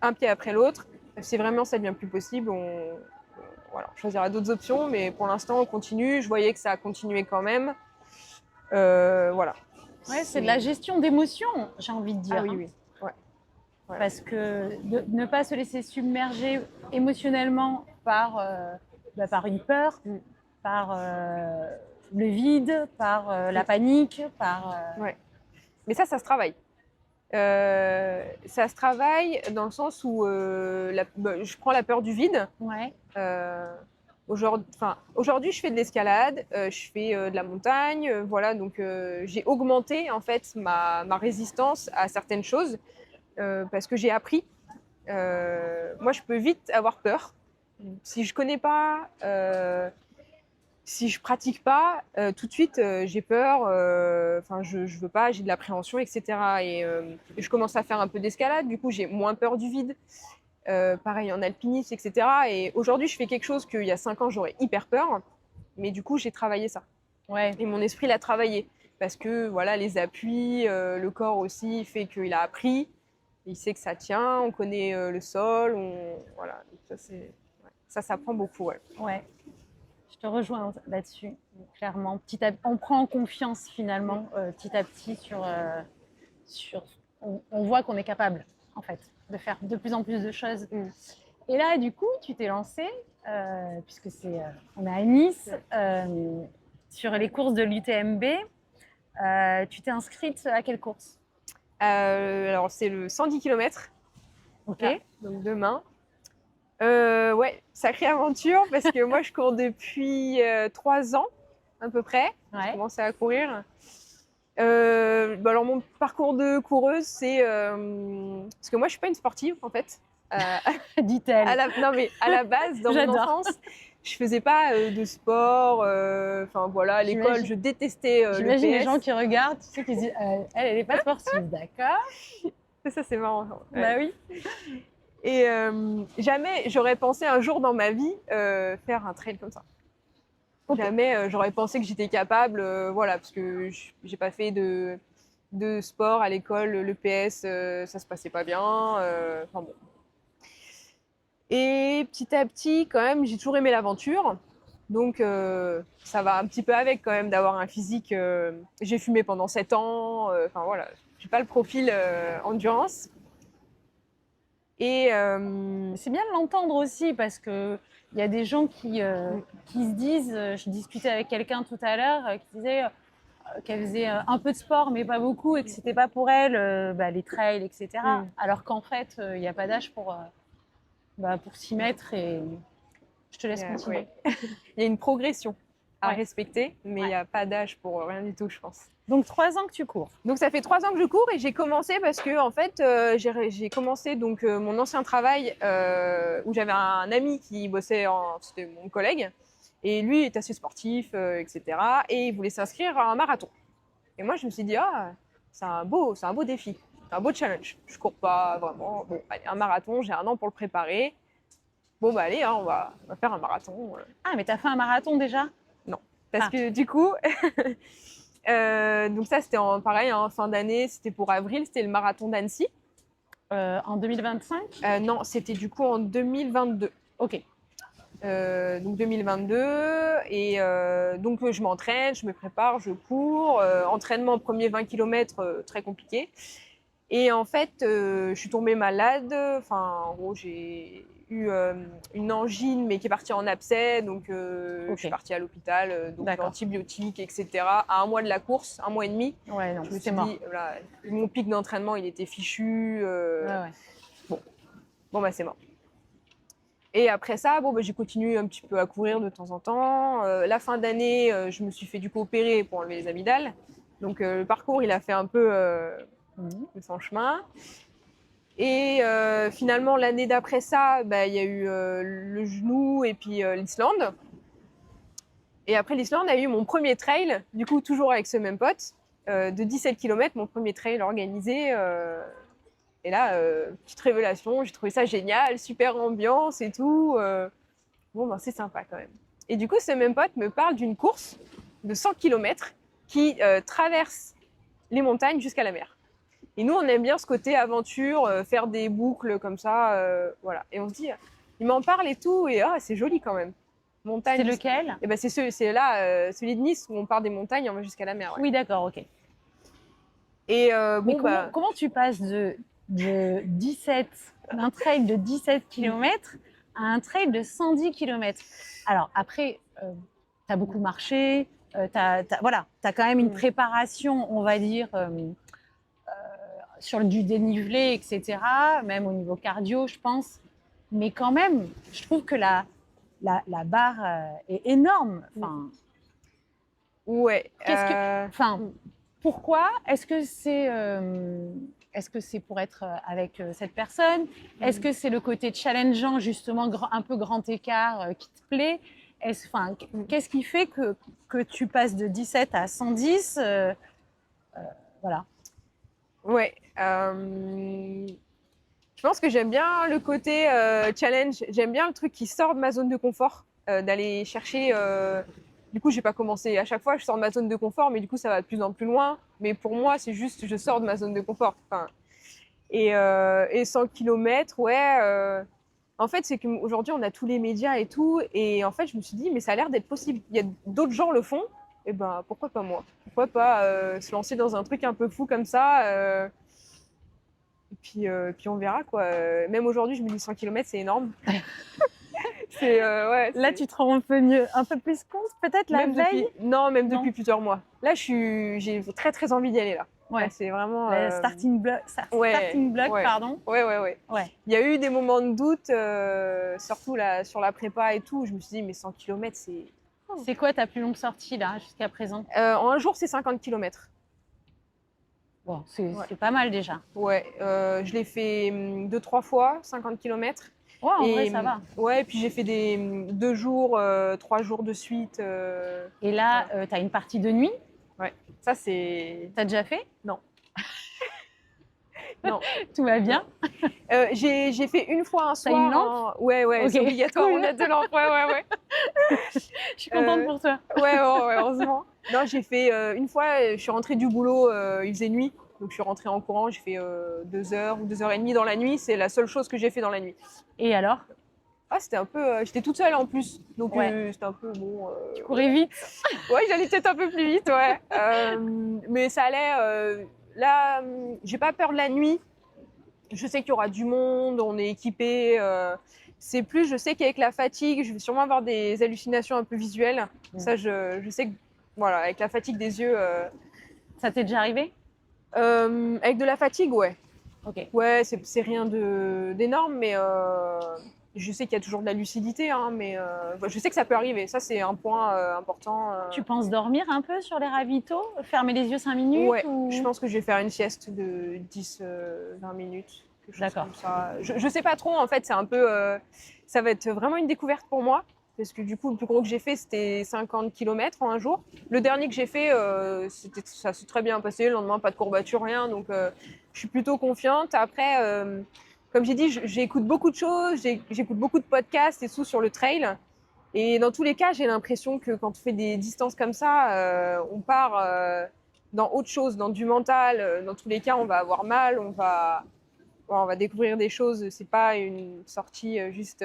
[SPEAKER 2] un pied après l'autre. Si vraiment ça devient plus possible, voilà, on choisira d'autres options. Mais pour l'instant, on continue. Je voyais que ça a continué quand même. Voilà.
[SPEAKER 1] Ouais, c'est de la gestion d'émotions, j'ai envie de dire.
[SPEAKER 2] Ah oui,
[SPEAKER 1] Hein.
[SPEAKER 2] oui. Ouais. Ouais.
[SPEAKER 1] Parce que ne pas se laisser submerger émotionnellement par une peur, par le vide, par la panique, par...
[SPEAKER 2] Ouais. Mais ça se travaille. Ça se travaille dans le sens où je prends la peur du vide.
[SPEAKER 1] Ouais,
[SPEAKER 2] Aujourd'hui, je fais de l'escalade, je fais de la montagne, voilà. Donc, j'ai augmenté en fait ma résistance à certaines choses parce que j'ai appris. Moi, je peux vite avoir peur. Si je connais pas, si je pratique pas, tout de suite, j'ai peur. Enfin, je veux pas, j'ai de l'appréhension, etc. Et je commence à faire un peu d'escalade. Du coup, j'ai moins peur du vide. Pareil en alpinisme, etc. Et aujourd'hui, je fais quelque chose qu'il y a 5 ans, j'aurais hyper peur. Mais du coup, j'ai travaillé ça.
[SPEAKER 1] ouais.
[SPEAKER 2] Et mon esprit l'a travaillé. Parce que voilà, les appuis, le corps aussi fait qu'il a appris. Il sait que ça tient, on connaît le sol. Voilà. Donc ça s'apprend beaucoup. Ouais.
[SPEAKER 1] Ouais, je te rejoins là-dessus, clairement. On prend confiance finalement petit à petit sur on voit qu'on est capable, en fait, de faire de plus en plus de choses. Et là, du coup, tu t'es lancée, puisque on est à Nice, sur les courses de l'UTMB. Tu t'es inscrite à quelle course?
[SPEAKER 2] Alors, c'est le 110 km,
[SPEAKER 1] Ok.
[SPEAKER 2] donc demain. Ouais, sacrée aventure parce que moi, je cours depuis 3 ans à peu près. J'ai
[SPEAKER 1] Ouais.
[SPEAKER 2] commencé à courir. Alors, mon parcours de coureuse, c'est... parce que moi, je suis pas une sportive, en fait.
[SPEAKER 1] Dit-elle.
[SPEAKER 2] Non, mais à la base, dans mon
[SPEAKER 1] J'adore.
[SPEAKER 2] enfance, je faisais pas de sport. Enfin, voilà, à l'école,
[SPEAKER 1] J'imagine-
[SPEAKER 2] je détestais le
[SPEAKER 1] J'imagine les
[SPEAKER 2] PS.
[SPEAKER 1] gens qui regardent, tu sais, qui se disent elle n'est pas sportive, d'accord?
[SPEAKER 2] Ça, c'est marrant. Ouais.
[SPEAKER 1] Bah oui.
[SPEAKER 2] Et jamais j'aurais pensé un jour dans ma vie faire un trail comme ça.
[SPEAKER 1] Ok.
[SPEAKER 2] Jamais j'aurais pensé que j'étais capable, voilà, parce que j'ai pas fait de sport à l'école, le PS, ça se passait pas bien. Enfin bon. Et petit à petit, quand même, j'ai toujours aimé l'aventure. Donc ça va un petit peu avec quand même d'avoir un physique. J'ai fumé pendant 7 ans. Enfin voilà, j'ai pas le profil endurance. Et
[SPEAKER 1] C'est bien de l'entendre aussi parce que il y a des gens qui se disent, je discutais avec quelqu'un tout à l'heure qui disait qu'elle faisait un peu de sport mais pas beaucoup et que c'était pas pour elle les trails, etc.
[SPEAKER 2] Mm.
[SPEAKER 1] Alors qu'en fait, il n'y a pas d'âge pour s'y mettre et je te laisse continuer.
[SPEAKER 2] ouais. Il y a une progression à
[SPEAKER 1] Ouais.
[SPEAKER 2] respecter, mais il
[SPEAKER 1] Ouais.
[SPEAKER 2] n'y a pas d'âge pour rien du tout, je pense.
[SPEAKER 1] Donc 3 ans que tu cours.
[SPEAKER 2] Donc ça fait 3 ans que je cours et j'ai commencé parce que en fait j'ai commencé donc mon ancien travail où j'avais un ami qui bossait c'était mon collègue et lui est assez sportif etc. et il voulait s'inscrire à un marathon. Et moi je me suis dit c'est un beau défi, c'est un beau challenge. Je cours pas vraiment. Bon allez, un marathon, j'ai 1 an pour le préparer. Bon bah allez on va faire un marathon.
[SPEAKER 1] Ah mais t'as fait un marathon déjà?
[SPEAKER 2] Non parce
[SPEAKER 1] Ah.
[SPEAKER 2] que du coup donc ça c'était pareil en fin d'année, c'était pour avril, c'était le marathon d'Annecy.
[SPEAKER 1] En 2025?
[SPEAKER 2] Non, c'était du coup en 2022.
[SPEAKER 1] Ok.
[SPEAKER 2] Donc 2022 et donc je m'entraîne, je me prépare, je cours. Entraînement premier 20 km très compliqué. Et en fait, je suis tombée malade. Enfin, en gros, j'ai eu une angine, mais qui est partie en abcès. Donc, je suis partie à l'hôpital, donc
[SPEAKER 1] D'accord.
[SPEAKER 2] antibiotiques, etc. À 1 mois de la course, 1 mois et demi.
[SPEAKER 1] Ouais, non,
[SPEAKER 2] Je me
[SPEAKER 1] c'est
[SPEAKER 2] suis
[SPEAKER 1] mort.
[SPEAKER 2] dit, voilà, mon pic d'entraînement, il était fichu.
[SPEAKER 1] Ouais.
[SPEAKER 2] Bon, bah, c'est mort. Et après ça, j'ai continué un petit peu à courir de temps en temps. La fin d'année, je me suis fait du coup opérer pour enlever les amygdales. Donc, le parcours, il a fait un peu son chemin. Et finalement, l'année d'après ça, il y a eu le genou et puis l'Islande. Et après l'Islande, il y a eu mon premier trail, du coup, toujours avec ce même pote, de 17 km, mon premier trail organisé. Et là, petite révélation, j'ai trouvé ça génial, super ambiance et tout. C'est sympa quand même. Et du coup, ce même pote me parle d'une course de 100 km qui traverse les montagnes jusqu'à la mer. Et nous, on aime bien ce côté aventure, faire des boucles comme ça, voilà. Et on se dit, il m'en parle et tout, et c'est joli quand même. Montagne.
[SPEAKER 1] C'est lequel?
[SPEAKER 2] Et c'est là, celui de Nice où on part des montagnes et on va jusqu'à la mer. Ouais.
[SPEAKER 1] Oui, d'accord, ok.
[SPEAKER 2] Et
[SPEAKER 1] Mais comment tu passes de 17, d'un trail de 17 km à un trail de 110 km? Alors après, tu as beaucoup marché, voilà, tu as quand même une préparation, on va dire, sur du dénivelé, etc., même au niveau cardio, je pense. Mais quand même, je trouve que la barre est énorme. Enfin,
[SPEAKER 2] ouais.
[SPEAKER 1] pourquoi? Est-ce que c'est pour être avec cette personne? Est-ce que c'est le côté challengeant, justement, un peu grand écart qui te plaît? Qu'est-ce qui fait que tu passes de 17 à 110 voilà.
[SPEAKER 2] Ouais. Je pense que j'aime bien le côté challenge. J'aime bien le truc qui sort de ma zone de confort, d'aller chercher. Du coup, j'ai pas commencé. À chaque fois, je sors de ma zone de confort, mais du coup, ça va de plus en plus loin. Mais pour moi, c'est juste, je sors de ma zone de confort. Et 100 km, ouais. En fait, c'est qu'aujourd'hui, on a tous les médias et tout. Et en fait, je me suis dit, mais ça a l'air d'être possible. Il y a d'autres gens le font. Et ben, pourquoi pas moi? Pourquoi pas se lancer dans un truc un peu fou comme ça et puis on verra quoi. Même aujourd'hui, je me dis 100 km, c'est énorme. Ouais,
[SPEAKER 1] Là, tu te rends un peu plus compte, peut-être la veille?
[SPEAKER 2] Depuis plusieurs mois. Là, j'ai très très envie d'y aller là.
[SPEAKER 1] Ouais.
[SPEAKER 2] Là, c'est vraiment.
[SPEAKER 1] Le starting block,
[SPEAKER 2] ouais.
[SPEAKER 1] pardon.
[SPEAKER 2] Ouais.
[SPEAKER 1] Ouais.
[SPEAKER 2] Il y a eu des moments de doute, surtout là, sur la prépa et tout. Je me suis dit, mais 100 km, c'est.
[SPEAKER 1] C'est quoi ta plus longue sortie là jusqu'à présent?
[SPEAKER 2] En un jour, c'est 50 km.
[SPEAKER 1] Bon, c'est
[SPEAKER 2] Ouais.
[SPEAKER 1] pas mal déjà.
[SPEAKER 2] Ouais, je l'ai fait 2-3 fois, 50 km.
[SPEAKER 1] Ouais, en vrai,
[SPEAKER 2] Et
[SPEAKER 1] ça va.
[SPEAKER 2] ouais, puis j'ai fait des 2 jours, 3 jours de suite.
[SPEAKER 1] Et là, tu as une partie de nuit.
[SPEAKER 2] Ça, c'est.
[SPEAKER 1] T'as déjà fait?
[SPEAKER 2] Non. Non.
[SPEAKER 1] Tout va bien.
[SPEAKER 2] J'ai fait une fois un soir.
[SPEAKER 1] une lampe
[SPEAKER 2] Ouais,
[SPEAKER 1] Ok,
[SPEAKER 2] c'est obligatoire.
[SPEAKER 1] cool.
[SPEAKER 2] On a 2 lampes. Ouais.
[SPEAKER 1] Je suis contente pour toi.
[SPEAKER 2] Ouais, heureusement. Non, j'ai fait une fois, je suis rentrée du boulot, il faisait nuit. Donc je suis rentrée en courant, j'ai fait 2 heures ou 2 heures et demie dans la nuit. C'est la seule chose que j'ai fait dans la nuit.
[SPEAKER 1] Et alors?
[SPEAKER 2] Ah, c'était un peu. J'étais toute seule en plus. Donc
[SPEAKER 1] Ouais.
[SPEAKER 2] c'était un peu bon.
[SPEAKER 1] Tu courais vite.
[SPEAKER 2] Ouais, j'allais peut-être un peu plus vite, ouais. Mais ça allait. Là, j'ai pas peur de la nuit. Je sais qu'il y aura du monde, on est équipé. C'est plus, je sais qu'avec la fatigue, je vais sûrement avoir des hallucinations un peu visuelles. Ça, je sais que, voilà, avec la fatigue des yeux.
[SPEAKER 1] Ça t'est déjà arrivé?
[SPEAKER 2] Avec de la fatigue, ouais.
[SPEAKER 1] Ok.
[SPEAKER 2] Ouais, c'est rien d'énorme, mais je sais qu'il y a toujours de la lucidité, hein, mais je sais que ça peut arriver. Ça, c'est un point important.
[SPEAKER 1] Tu penses dormir un peu sur les ravitaux? Fermer les yeux 5 minutes
[SPEAKER 2] Ouais,
[SPEAKER 1] ou...
[SPEAKER 2] je pense que je vais faire une sieste de 10-20 minutes. Quelque chose
[SPEAKER 1] D'accord.
[SPEAKER 2] comme ça. Je sais pas trop, en fait, c'est un peu. Ça va être vraiment une découverte pour moi. Parce que du coup, le plus gros que j'ai fait, c'était 50 km en un jour. Le dernier que j'ai fait, ça s'est très bien passé. Le lendemain, pas de courbature, rien. Donc, je suis plutôt confiante. Après, comme j'ai dit, j'écoute beaucoup de choses. J'écoute beaucoup de podcasts et tout sur le trail. Et dans tous les cas, j'ai l'impression que quand on fait des distances comme ça, on part dans autre chose, dans du mental. Dans tous les cas, on va avoir mal, on va découvrir des choses. C'est pas une sortie juste.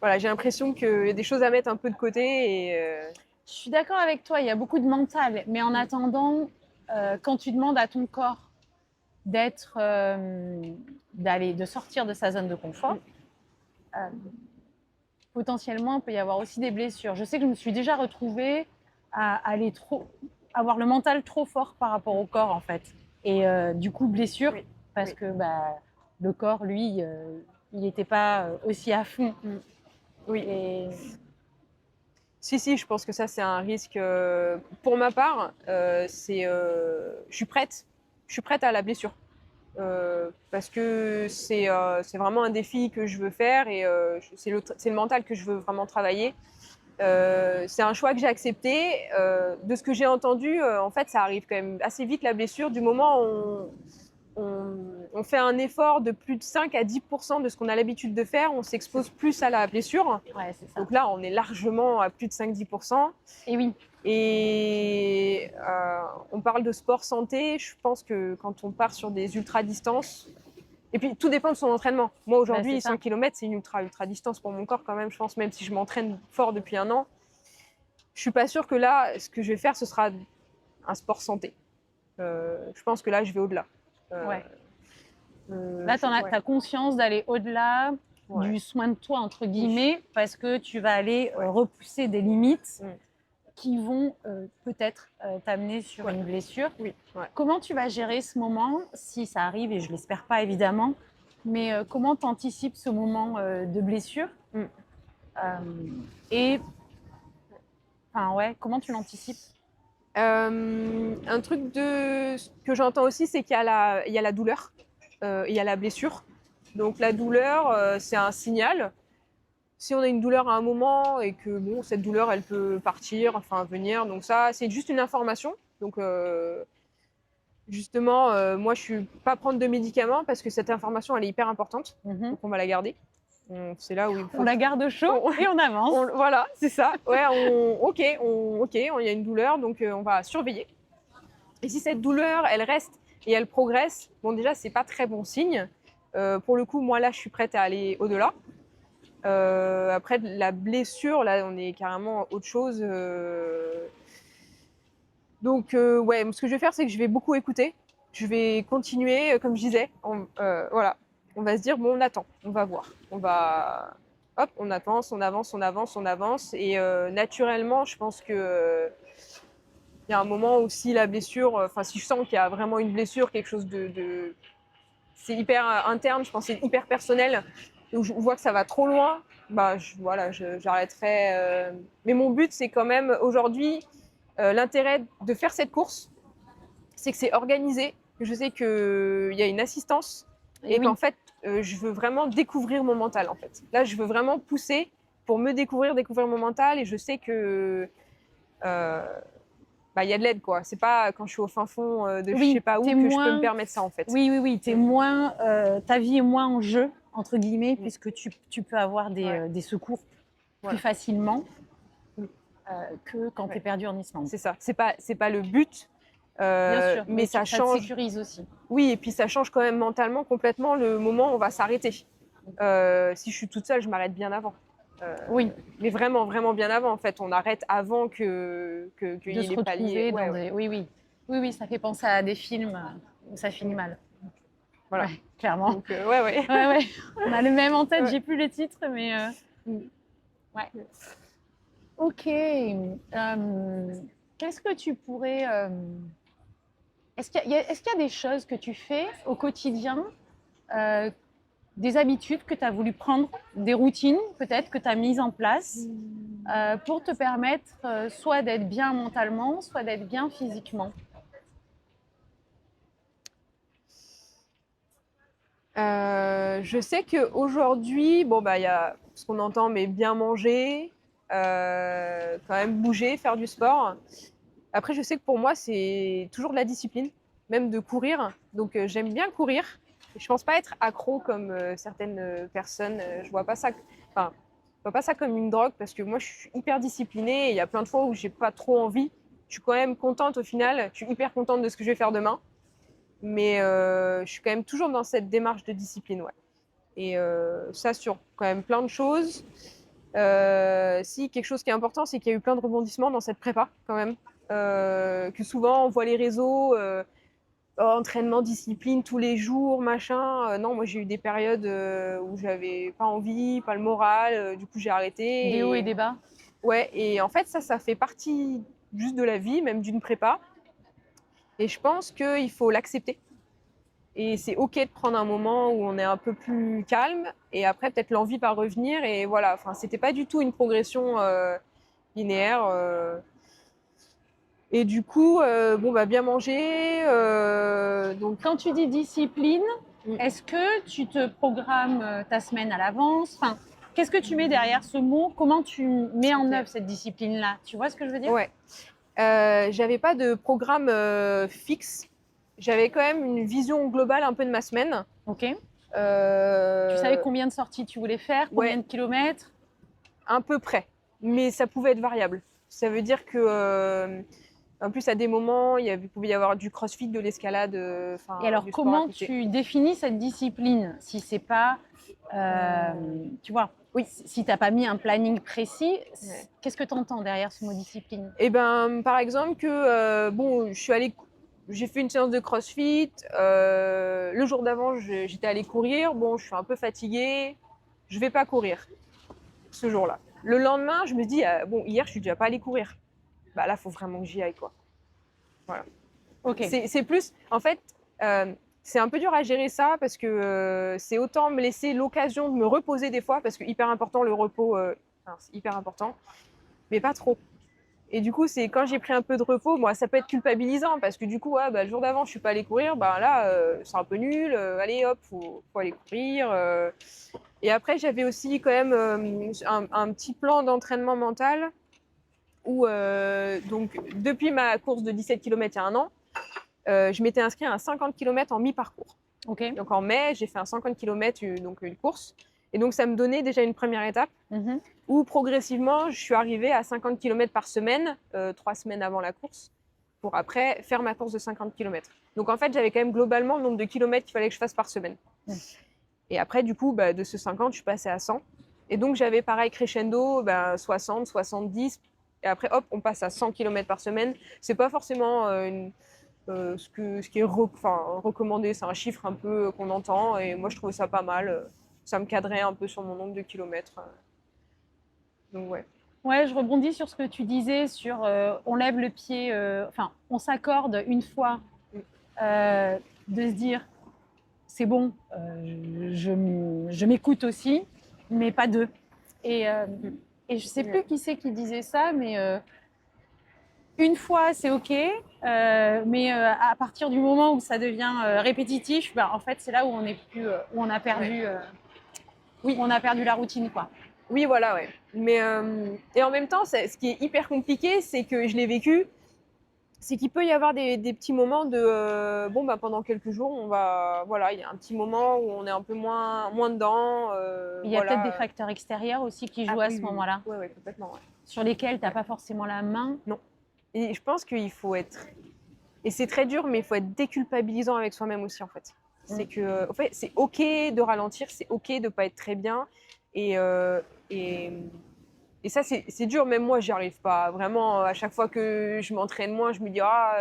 [SPEAKER 2] Voilà, j'ai l'impression qu'il y a des choses à mettre un peu de côté.
[SPEAKER 1] Je suis d'accord avec toi, il y a beaucoup de mental. Mais en attendant, quand tu demandes à ton corps de sortir de sa zone de confort, potentiellement, il peut y avoir aussi des blessures. Je sais que je me suis déjà retrouvée à avoir le mental trop fort par rapport au corps, en fait. Et du coup, blessure, parce que le corps, lui, il n'était pas aussi à fond.
[SPEAKER 2] Oui.
[SPEAKER 1] Et...
[SPEAKER 2] Si, je pense que ça, c'est un risque. Pour ma part, je suis prête. Je suis prête à la blessure. Parce que c'est vraiment un défi que je veux faire et c'est le mental que je veux vraiment travailler. C'est un choix que j'ai accepté. De ce que j'ai entendu, en fait, ça arrive quand même assez vite la blessure. Du moment où on fait un effort de plus de 5 à 10% de ce qu'on a l'habitude de faire, on s'expose plus à la blessure.
[SPEAKER 1] Ouais, c'est ça.
[SPEAKER 2] Donc là, on est largement à plus de 5-10%.
[SPEAKER 1] Et oui.
[SPEAKER 2] Et on parle de sport santé. Je pense que quand on part sur des ultra-distances, et puis tout dépend de son entraînement. Moi aujourd'hui, 100 km, c'est une ultra-distance pour mon corps quand même, je pense, même si je m'entraîne fort depuis un an. Je suis pas sûre que là, ce que je vais faire, ce sera un sport santé. Je pense que là, je vais au-delà.
[SPEAKER 1] Là, tu as conscience d'aller au-delà du soin de toi, entre guillemets, parce que tu vas aller repousser des limites qui vont peut-être t'amener sur une blessure. Comment tu vas gérer ce moment, si ça arrive, et je ne l'espère pas évidemment, mais comment tu anticipes ce moment de blessure et comment tu l'anticipes?
[SPEAKER 2] Un truc que j'entends aussi, c'est qu'il y a la douleur, il y a la blessure. Donc la douleur, c'est un signal. Si on a une douleur à un moment et que cette douleur, elle peut partir, enfin venir, donc ça, c'est juste une information. Donc justement, moi, je ne suis pas prendre de médicaments parce que cette information, elle est hyper importante. Donc on va la garder. C'est là où
[SPEAKER 1] on la garde chaud et on avance.
[SPEAKER 2] Voilà, c'est ça. Ouais, il y a une douleur, donc on va surveiller. Et si cette douleur, elle reste et elle progresse, bon déjà, c'est pas très bon signe. Pour le coup, moi là, je suis prête à aller au-delà. Après, la blessure, là, on est carrément autre chose. Donc, ce que je vais faire, c'est que je vais beaucoup écouter. Je vais continuer, comme je disais. Voilà. On va se dire, on attend, on va voir. On avance. Et naturellement, je pense que Il y a un moment où si la blessure, enfin si je sens qu'il y a vraiment une blessure, quelque chose c'est hyper interne, je pense que c'est hyper personnel, où je vois que ça va trop loin, bah j'arrêterai. Mais mon but, c'est quand même aujourd'hui, l'intérêt de faire cette course, c'est que c'est organisé. Je sais qu'il y a une assistance et
[SPEAKER 1] oui.
[SPEAKER 2] qu'en fait, je veux vraiment découvrir mon mental. En fait, là, je veux vraiment pousser pour me découvrir mon mental, et je sais que il y a de l'aide, quoi. C'est pas quand je suis au fin fond de je sais pas où que je peux me permettre ça, en fait.
[SPEAKER 1] Oui, t'es moins, ta vie est moins en jeu, entre guillemets, puisque tu peux avoir des secours plus facilement que quand tu es perdu en Islande.
[SPEAKER 2] C'est ça. C'est pas le but.
[SPEAKER 1] Bien sûr,
[SPEAKER 2] mais ça
[SPEAKER 1] te
[SPEAKER 2] change.
[SPEAKER 1] sécurise aussi.
[SPEAKER 2] Oui, et puis ça change quand même mentalement complètement le moment où on va s'arrêter. Si je suis toute seule, je m'arrête bien avant.
[SPEAKER 1] Oui.
[SPEAKER 2] Mais vraiment, vraiment bien avant. En fait, on arrête avant qu'il y ait les paliers.
[SPEAKER 1] Oui, ça fait penser à des films où ça finit mal.
[SPEAKER 2] Voilà.
[SPEAKER 1] Ouais, clairement.
[SPEAKER 2] Donc,
[SPEAKER 1] ouais. On a le même en tête, j'ai plus les titres, mais ouais. Ok. Qu'est-ce que tu pourrais... Est-ce qu'il y a des choses que tu fais au quotidien, des habitudes que tu as voulu prendre, des routines peut-être que tu as mises en place pour te permettre soit d'être bien mentalement, soit d'être bien physiquement?
[SPEAKER 2] Je sais qu'aujourd'hui, il y a ce qu'on entend, mais bien manger, quand même bouger, faire du sport. Après, je sais que pour moi, c'est toujours de la discipline, même de courir. Donc, j'aime bien courir. Je pense pas être accro comme certaines personnes. Je vois pas ça. Enfin, je vois pas ça comme une drogue, parce que moi, je suis hyper disciplinée. Et il y a plein de fois où j'ai pas trop envie. Je suis quand même contente au final. Je suis hyper contente de ce que je vais faire demain. Mais je suis quand même toujours dans cette démarche de discipline, ouais. Et ça sur quand même plein de choses. Si quelque chose qui est important, c'est qu'il y a eu plein de rebondissements dans cette prépa quand même. Que souvent on voit les réseaux, entraînement, discipline tous les jours, machin. Non, moi j'ai eu des périodes où j'avais pas envie, pas le moral. Du coup j'ai arrêté.
[SPEAKER 1] Des hauts et des bas.
[SPEAKER 2] Ouais, et en fait ça fait partie juste de la vie, même d'une prépa. Et je pense qu'il faut l'accepter. Et c'est OK de prendre un moment où on est un peu plus calme, et après peut-être l'envie va revenir. Et voilà, enfin, c'était pas du tout une progression linéaire. Et du coup, bien manger. Donc,
[SPEAKER 1] quand tu dis discipline, est-ce que tu te programmes ta semaine à l'avance? Enfin, qu'est-ce que tu mets derrière ce mot? Comment tu mets en œuvre cette discipline-là? Tu vois ce que je veux dire?
[SPEAKER 2] Ouais. J'avais pas de programme fixe. J'avais quand même une vision globale un peu de ma semaine.
[SPEAKER 1] Ok. Tu savais combien de sorties tu voulais faire? Combien de kilomètres?
[SPEAKER 2] À peu près. Mais ça pouvait être variable. Ça veut dire que... en plus, à des moments, il pouvait y avoir du crossfit, de l'escalade.
[SPEAKER 1] Et alors, comment tu définis cette discipline? Si c'est pas, tu vois, si tu n'as pas mis un planning précis, qu'est-ce que tu entends derrière ce mot discipline?
[SPEAKER 2] Eh ben, par exemple, j'ai fait une séance de crossfit. Le jour d'avant, j'étais allée courir. Bon, je suis un peu fatiguée. Je vais pas courir ce jour-là. Le lendemain, je me dis, hier, je suis déjà pas allée courir. Bah là, faut vraiment que j'y aille, quoi. Voilà.
[SPEAKER 1] Ok.
[SPEAKER 2] C'est plus, en fait, c'est un peu dur à gérer ça, parce que c'est autant me laisser l'occasion de me reposer des fois, parce que hyper important, le repos, c'est hyper important, mais pas trop. Et du coup, c'est quand j'ai pris un peu de repos, moi, ça peut être culpabilisant, parce que du coup, le jour d'avant, je suis pas allée courir, là, c'est un peu nul, allez hop, faut aller courir. Et après, j'avais aussi quand même un petit plan d'entraînement mental où, donc, depuis ma course de 17 km il y a un an, je m'étais inscrite à un 50 km en mi-parcours.
[SPEAKER 1] Okay.
[SPEAKER 2] Donc en mai, j'ai fait un 50 km, donc une course. Et donc ça me donnait déjà une première étape où progressivement, je suis arrivée à 50 km par semaine, 3 semaines avant la course, pour après faire ma course de 50 km. Donc en fait, j'avais quand même globalement le nombre de kilomètres qu'il fallait que je fasse par semaine. Et après, du coup, de ce 50, je suis passée à 100. Et donc j'avais pareil crescendo, 60, 70. Et après, hop, on passe à 100 km par semaine. C'est pas forcément ce qui est recommandé, c'est un chiffre un peu qu'on entend, et moi je trouvais ça pas mal. Ça me cadrait un peu sur mon nombre de kilomètres. Donc ouais.
[SPEAKER 1] Ouais, je rebondis sur ce que tu disais sur on lève le pied, enfin, on s'accorde une fois de se dire c'est bon, je m'écoute aussi, mais pas deux. Et, euh, et je sais plus qui c'est qui disait ça, mais une fois c'est ok, mais à partir du moment où ça devient répétitif, bah, en fait c'est là où on est plus, où on a perdu,
[SPEAKER 2] Oui.
[SPEAKER 1] où on a perdu la routine, quoi.
[SPEAKER 2] Oui, voilà, ouais. Mais, et en même temps, ce qui est hyper compliqué, c'est que je l'ai vécu, c'est qu'il peut y avoir des petits moments de bon, bah, pendant quelques jours, voilà, il y a un petit moment où on est un peu moins dedans.
[SPEAKER 1] Il y a peut-être des
[SPEAKER 2] Voilà.
[SPEAKER 1] facteurs extérieurs aussi qui
[SPEAKER 2] Ah,
[SPEAKER 1] jouent à
[SPEAKER 2] oui,
[SPEAKER 1] ce
[SPEAKER 2] oui, oui.
[SPEAKER 1] moment-là,
[SPEAKER 2] Ouais, ouais, complètement. Ouais.
[SPEAKER 1] sur lesquels tu n'as
[SPEAKER 2] Ouais.
[SPEAKER 1] pas forcément la main.
[SPEAKER 2] Non. Et je pense qu'il faut être. Et c'est très dur, mais il faut être déculpabilisant avec soi-même aussi, en fait. C'est que, en fait, c'est OK de ralentir, c'est OK de ne pas être très bien. Et, et, et ça, c'est dur. Même moi, j'y arrive pas. Vraiment, à chaque fois que je m'entraîne moins, je me dis, ah,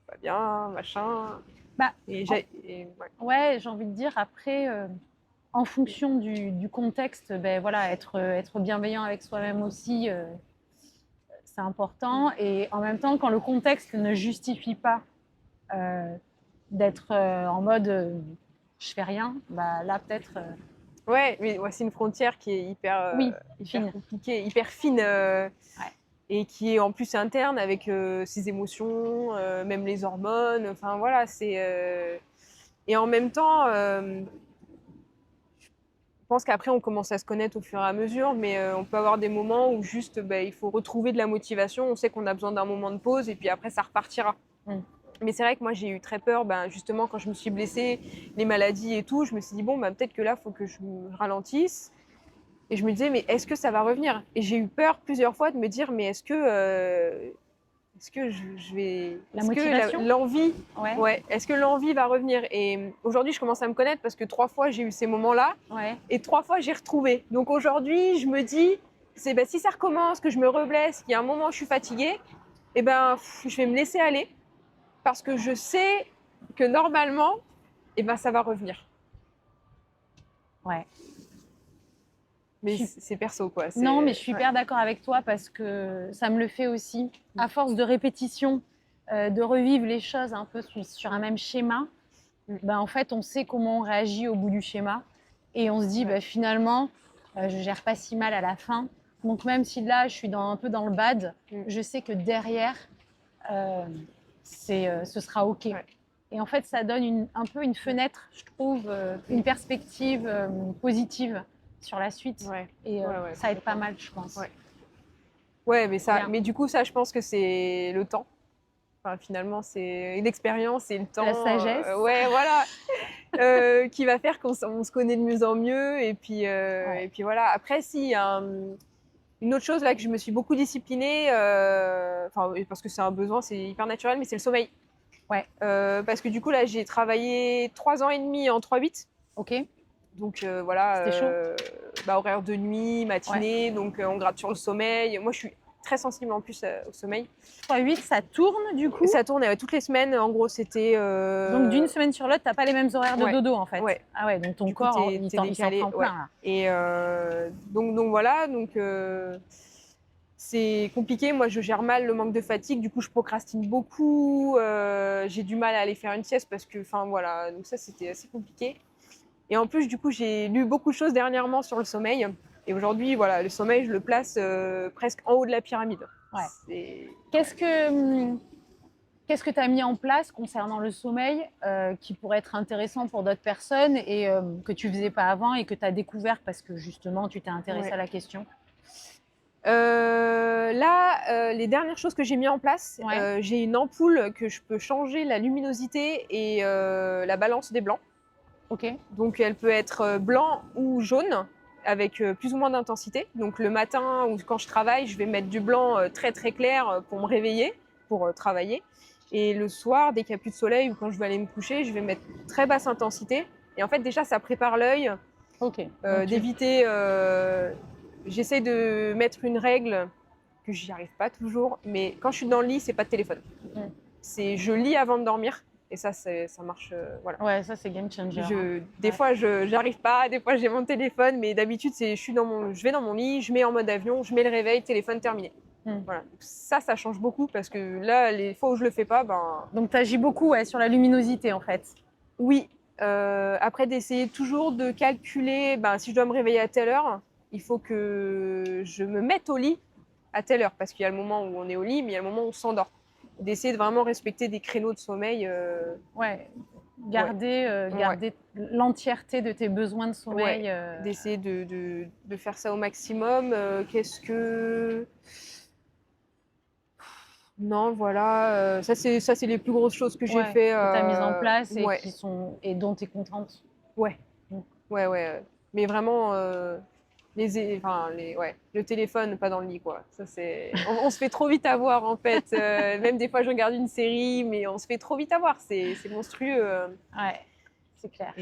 [SPEAKER 2] pas bien, machin.
[SPEAKER 1] Bah,
[SPEAKER 2] Et ouais.
[SPEAKER 1] ouais, j'ai envie de dire, après, en fonction du contexte, ben voilà, être bienveillant avec soi-même aussi, c'est important. Et en même temps, quand le contexte ne justifie pas euh, d'être en mode je fais rien, bah là peut-être
[SPEAKER 2] Ouais, mais ouais, c'est une frontière qui est
[SPEAKER 1] oui,
[SPEAKER 2] hyper
[SPEAKER 1] fine.
[SPEAKER 2] compliquée, hyper fine.
[SPEAKER 1] Ouais.
[SPEAKER 2] Et qui est en plus interne avec ses émotions, même les hormones. Enfin voilà, c'est. Et en même temps, je pense qu'après on commence à se connaître au fur et à mesure, mais on peut avoir des moments où juste bah, il faut retrouver de la motivation. On sait qu'on a besoin d'un moment de pause et puis après ça repartira.
[SPEAKER 1] Mm.
[SPEAKER 2] Mais c'est vrai que moi j'ai eu très peur, ben, justement quand je me suis blessée, les maladies et tout, je me suis dit bon, ben, peut-être que là il faut que je ralentisse. Et je me disais, mais est-ce que ça va revenir? Et j'ai eu peur plusieurs fois de me dire, mais est-ce que je vais.
[SPEAKER 1] La
[SPEAKER 2] Est-ce que
[SPEAKER 1] motivation.
[SPEAKER 2] l'envie.
[SPEAKER 1] Ouais.
[SPEAKER 2] Ouais, est-ce que l'envie va revenir? Et aujourd'hui, je commence à me connaître parce que 3 fois, j'ai eu ces moments-là
[SPEAKER 1] Ouais.
[SPEAKER 2] et 3 fois, j'ai retrouvé. Donc aujourd'hui, je me dis, c'est si ça recommence, que je me reblesse, qu'il y a un moment où je suis fatiguée, et ben, je vais me laisser aller parce que je sais que normalement, et ben, ça va revenir.
[SPEAKER 1] Ouais.
[SPEAKER 2] Mais
[SPEAKER 1] Je
[SPEAKER 2] c'est perso, quoi.
[SPEAKER 1] Non, mais je suis
[SPEAKER 2] Ouais.
[SPEAKER 1] hyper d'accord avec toi parce que ça me le fait aussi. À force de répétition, de revivre les choses un peu sur un même schéma, ben, en fait, on sait comment on réagit au bout du schéma. Et on se dit, ben, finalement, je gère pas si mal à la fin. Donc même si là, je suis un peu dans le bad, je sais que derrière, euh, ce sera OK.
[SPEAKER 2] Ouais.
[SPEAKER 1] Et en fait, ça donne un peu une fenêtre, je trouve, une perspective positive sur la suite.
[SPEAKER 2] Ouais.
[SPEAKER 1] Et
[SPEAKER 2] Ouais,
[SPEAKER 1] ça aide pas
[SPEAKER 2] complètement.
[SPEAKER 1] mal, je pense.
[SPEAKER 2] Ouais. Ouais,
[SPEAKER 1] Bien.
[SPEAKER 2] mais du coup, ça, je pense que c'est le temps. Enfin, finalement, c'est l'expérience et le temps.
[SPEAKER 1] La sagesse.
[SPEAKER 2] Ouais, voilà. Qui va faire qu'on se connaît de mieux en mieux. Et puis,
[SPEAKER 1] Ouais.
[SPEAKER 2] et puis voilà. Après, si, y a une autre chose là que je me suis beaucoup disciplinée, parce que c'est un besoin, c'est hyper naturel, mais c'est le sommeil.
[SPEAKER 1] Ouais.
[SPEAKER 2] Parce que du coup, là, j'ai travaillé 3 ans et demi en 3-8.
[SPEAKER 1] OK.
[SPEAKER 2] Donc voilà,
[SPEAKER 1] C'était chaud.
[SPEAKER 2] horaire de nuit, matinée, donc on gratte sur le sommeil. Moi, je suis très sensible en plus au sommeil.
[SPEAKER 1] 3-8, ça tourne du coup.
[SPEAKER 2] Ça tourne toutes les semaines. En gros, c'était.
[SPEAKER 1] Donc d'une semaine sur l'autre, t'as pas les mêmes horaires de
[SPEAKER 2] Ouais.
[SPEAKER 1] dodo en fait.
[SPEAKER 2] Ouais.
[SPEAKER 1] Ah ouais, donc ton
[SPEAKER 2] Du coup,
[SPEAKER 1] corps,
[SPEAKER 2] t'es
[SPEAKER 1] il s'en
[SPEAKER 2] décalé.
[SPEAKER 1] prend plein là.
[SPEAKER 2] Et donc voilà, donc c'est compliqué. Moi, je gère mal le manque de fatigue. Du coup, je procrastine beaucoup. J'ai du mal à aller faire une sieste parce que, enfin voilà, donc ça, c'était assez compliqué. Et en plus, du coup, j'ai lu beaucoup de choses dernièrement sur le sommeil. Et aujourd'hui, voilà, le sommeil, je le place presque en haut de la pyramide.
[SPEAKER 1] Ouais. Qu'est-ce que tu as mis en place concernant le sommeil qui pourrait être intéressant pour d'autres personnes et que tu faisais pas avant et que tu as découvert parce que justement tu t'es intéressée à la question?
[SPEAKER 2] Les dernières choses que j'ai mis en place, j'ai une ampoule que je peux changer la luminosité et la balance des blancs.
[SPEAKER 1] Ok.
[SPEAKER 2] Donc elle peut être blanc ou jaune avec plus ou moins d'intensité. Donc le matin ou quand je travaille, je vais mettre du blanc très très clair pour me réveiller, pour travailler. Et le soir, dès qu'il n'y a plus de soleil ou quand je vais aller me coucher, je vais mettre très basse intensité. Et en fait déjà ça prépare l'œil, d'éviter. J'essaie de mettre une règle que j'y arrive pas toujours, mais quand je suis dans le lit, c'est pas de téléphone. Je lis avant de dormir. Et ça marche, voilà.
[SPEAKER 1] Ouais, ça c'est game changer. Hein.
[SPEAKER 2] Des fois, j'arrive pas, des fois j'ai mon téléphone, mais d'habitude, je vais dans mon lit, je mets en mode avion, je mets le réveil, téléphone terminé. Voilà. Donc ça change beaucoup parce que là, les fois où je le fais pas, ben.
[SPEAKER 1] Donc tu agis beaucoup ouais, sur la luminosité en fait.
[SPEAKER 2] Oui. Après, d'essayer toujours de calculer, ben, si je dois me réveiller à telle heure, il faut que je me mette au lit à telle heure parce qu'il y a le moment où on est au lit, mais il y a le moment où on s'endort. D'essayer de vraiment respecter des créneaux de sommeil.
[SPEAKER 1] Ouais. Garder l'entièreté de tes besoins de sommeil.
[SPEAKER 2] D'essayer de faire ça au maximum. Qu'est-ce que... Non, voilà. Ça, c'est les plus grosses choses que j'ai fait.
[SPEAKER 1] Que tu as mises en place
[SPEAKER 2] ouais.
[SPEAKER 1] et dont tu es contente.
[SPEAKER 2] Ouais. Ouais. Mais vraiment, le téléphone, pas dans le lit, quoi. Ça, on se fait trop vite avoir, en fait. Même des fois, je regarde une série, mais on se fait trop vite avoir. C'est monstrueux.
[SPEAKER 1] Ouais, c'est clair.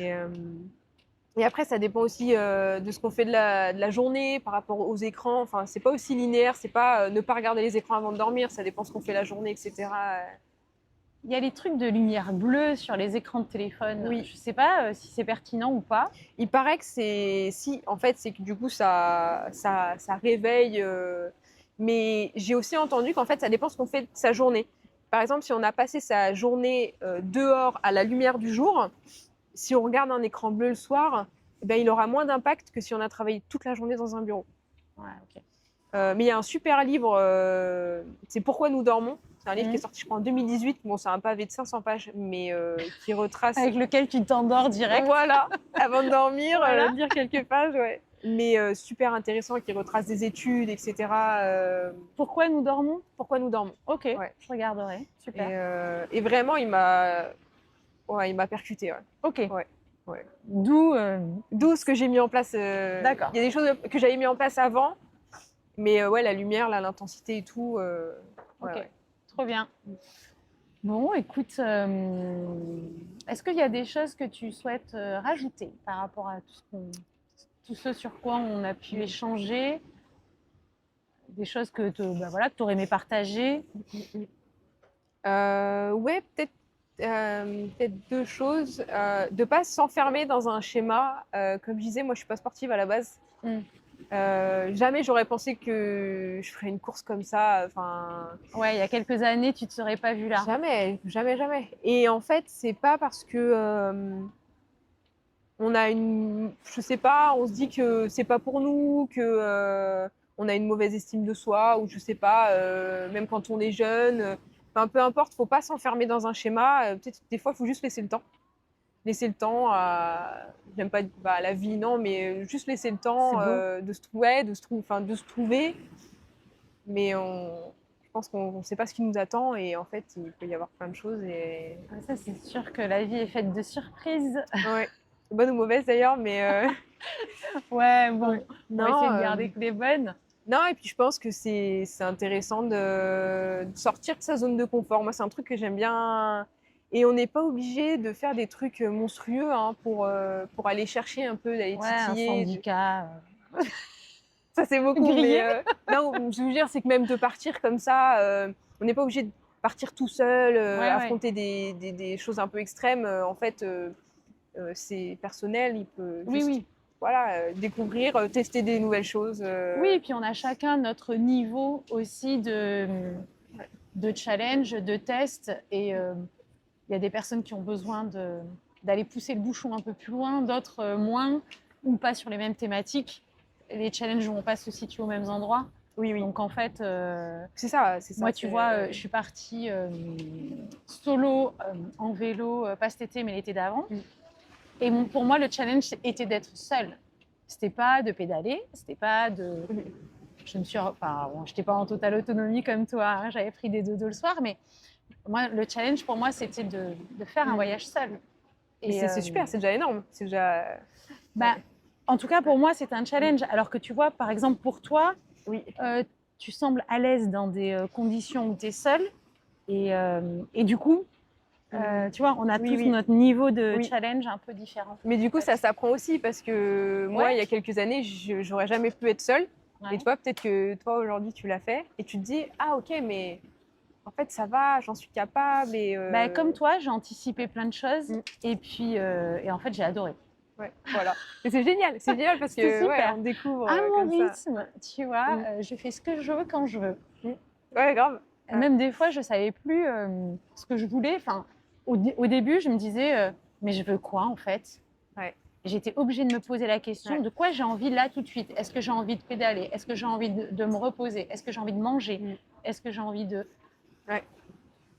[SPEAKER 2] Et après, ça dépend aussi de ce qu'on fait de la journée par rapport aux écrans. Enfin, c'est pas aussi linéaire. C'est pas ne pas regarder les écrans avant de dormir. Ça dépend de ce qu'on fait la journée, etc.
[SPEAKER 1] Il y a les trucs de lumière bleue sur les écrans de téléphone.
[SPEAKER 2] Oui.
[SPEAKER 1] Je sais pas si c'est pertinent ou pas.
[SPEAKER 2] Il paraît que en fait, c'est que du coup, ça réveille. Mais j'ai aussi entendu qu'en fait, ça dépend de ce qu'on fait de sa journée. Par exemple, si on a passé sa journée dehors à la lumière du jour, si on regarde un écran bleu le soir, eh ben, il aura moins d'impact que si on a travaillé toute la journée dans un bureau.
[SPEAKER 1] Ouais, ok.
[SPEAKER 2] Mais il y a un super livre, c'est Pourquoi nous dormons. C'est un livre qui est sorti, je crois, en 2018. Bon, c'est un pavé de 500 pages, mais qui retrace...
[SPEAKER 1] Avec lequel tu t'endors direct.
[SPEAKER 2] Voilà, avant de dormir,
[SPEAKER 1] Voilà.
[SPEAKER 2] lire quelques pages, ouais. Mais super intéressant, qui retrace des études, etc.
[SPEAKER 1] Pourquoi nous dormons?
[SPEAKER 2] Pourquoi nous dormons.
[SPEAKER 1] Ok,
[SPEAKER 2] Ouais.
[SPEAKER 1] je regarderai. Super.
[SPEAKER 2] Et vraiment, il m'a percuté. Ouais.
[SPEAKER 1] Ok.
[SPEAKER 2] Ouais.
[SPEAKER 1] D'où
[SPEAKER 2] ce que j'ai mis en place.
[SPEAKER 1] D'accord.
[SPEAKER 2] Il y a des choses que j'avais mis en place avant, mais la lumière, l'intensité et tout.
[SPEAKER 1] Ok. Trop bien. Bon, écoute, est-ce qu'il y a des choses que tu souhaites rajouter par rapport à tout ce sur quoi on a pu échanger? Des choses que tu aurais aimé partager?
[SPEAKER 2] Ouais, peut-être deux choses. De ne pas s'enfermer dans un schéma. Comme je disais, moi, je ne suis pas sportive à la base. Jamais j'aurais pensé que je ferais une course comme ça.
[SPEAKER 1] Ouais, il y a quelques années, tu ne te serais pas vue là.
[SPEAKER 2] Jamais. Et en fait, c'est pas parce que on a je sais pas, on se dit que c'est pas pour nous, que on a une mauvaise estime de soi, ou je sais pas, même quand on est jeune. Peu importe, faut pas s'enfermer dans un schéma. Peut-être des fois, il faut juste laisser le temps. Laisser le temps à, j'aime pas à la vie, non, mais juste laisser le temps de se trouver. Mais je pense qu'on ne sait pas ce qui nous attend, et en fait, il peut y avoir plein de choses. Et...
[SPEAKER 1] Ça, c'est sûr que la vie est faite de surprises.
[SPEAKER 2] Ouais. Bonnes ou mauvaises d'ailleurs, mais...
[SPEAKER 1] Ouais, bon,
[SPEAKER 2] non,
[SPEAKER 1] on va essayer de garder que les bonnes.
[SPEAKER 2] Non, et puis je pense que c'est intéressant de sortir de sa zone de confort. Moi, c'est un truc que j'aime bien. Et on n'est pas obligé de faire des trucs monstrueux pour aller chercher un peu, d'aller titiller.
[SPEAKER 1] Un syndicat.
[SPEAKER 2] Ça, c'est beaucoup.
[SPEAKER 1] Grillé.
[SPEAKER 2] Non, je veux dire, c'est que même de partir comme ça, on n'est pas obligé de partir tout seul, affronter des choses un peu extrêmes. En fait, c'est personnel. Il peut juste, voilà, découvrir, tester des nouvelles choses.
[SPEAKER 1] Oui, et puis on a chacun notre niveau aussi de challenge, de test. Et il y a des personnes qui ont besoin d'aller pousser le bouchon un peu plus loin, d'autres moins, ou pas sur les mêmes thématiques. Les challenges ne vont pas se situer aux mêmes endroits.
[SPEAKER 2] Oui.
[SPEAKER 1] Donc en fait,
[SPEAKER 2] c'est ça.
[SPEAKER 1] Moi, tu vois, je suis partie solo en vélo, pas cet été, mais l'été d'avant. Et pour moi, le challenge était d'être seule. C'était pas de pédaler, c'était pas de... Je n'étais pas en totale autonomie comme toi, hein, j'avais pris des dodos le soir, mais moi, le challenge pour moi, c'était de faire un voyage seul.
[SPEAKER 2] Et c'est super, c'est déjà énorme. C'est déjà...
[SPEAKER 1] En tout cas, pour moi, c'est un challenge. Alors que tu vois, par exemple, pour toi, tu sembles à l'aise dans des conditions où tu es seule. Et du coup, tu vois, on a tous notre niveau de challenge un peu différent.
[SPEAKER 2] Mais du coup, ça s'apprend aussi parce que moi, il y a quelques années, j'aurais jamais pu être seule. Et toi, peut-être que toi, aujourd'hui, tu l'as fait. Et tu te dis, ah ok, mais en fait, ça va, j'en suis capable. Et,
[SPEAKER 1] Bah, comme toi, j'ai anticipé plein de choses
[SPEAKER 2] Mm.
[SPEAKER 1] et puis et en fait, j'ai adoré.
[SPEAKER 2] Ouais, voilà. Mais c'est génial parce
[SPEAKER 1] C'est
[SPEAKER 2] que ouais,
[SPEAKER 1] super.
[SPEAKER 2] on découvre
[SPEAKER 1] À mon
[SPEAKER 2] comme ça.
[SPEAKER 1] rythme, tu vois,
[SPEAKER 2] Mm.
[SPEAKER 1] je fais ce que je veux quand je veux.
[SPEAKER 2] Ouais, grave.
[SPEAKER 1] Et même des fois, je savais plus ce que je voulais. Enfin, au début, je me disais, mais je veux quoi en fait?
[SPEAKER 2] Ouais.
[SPEAKER 1] J'étais obligée de me poser la question
[SPEAKER 2] Ouais.
[SPEAKER 1] de quoi j'ai envie là tout de suite. Est-ce que j'ai envie de pédaler? Est-ce que j'ai envie de me reposer? Est-ce que j'ai envie de manger?
[SPEAKER 2] Mm.
[SPEAKER 1] Est-ce que j'ai envie de...
[SPEAKER 2] Ouais.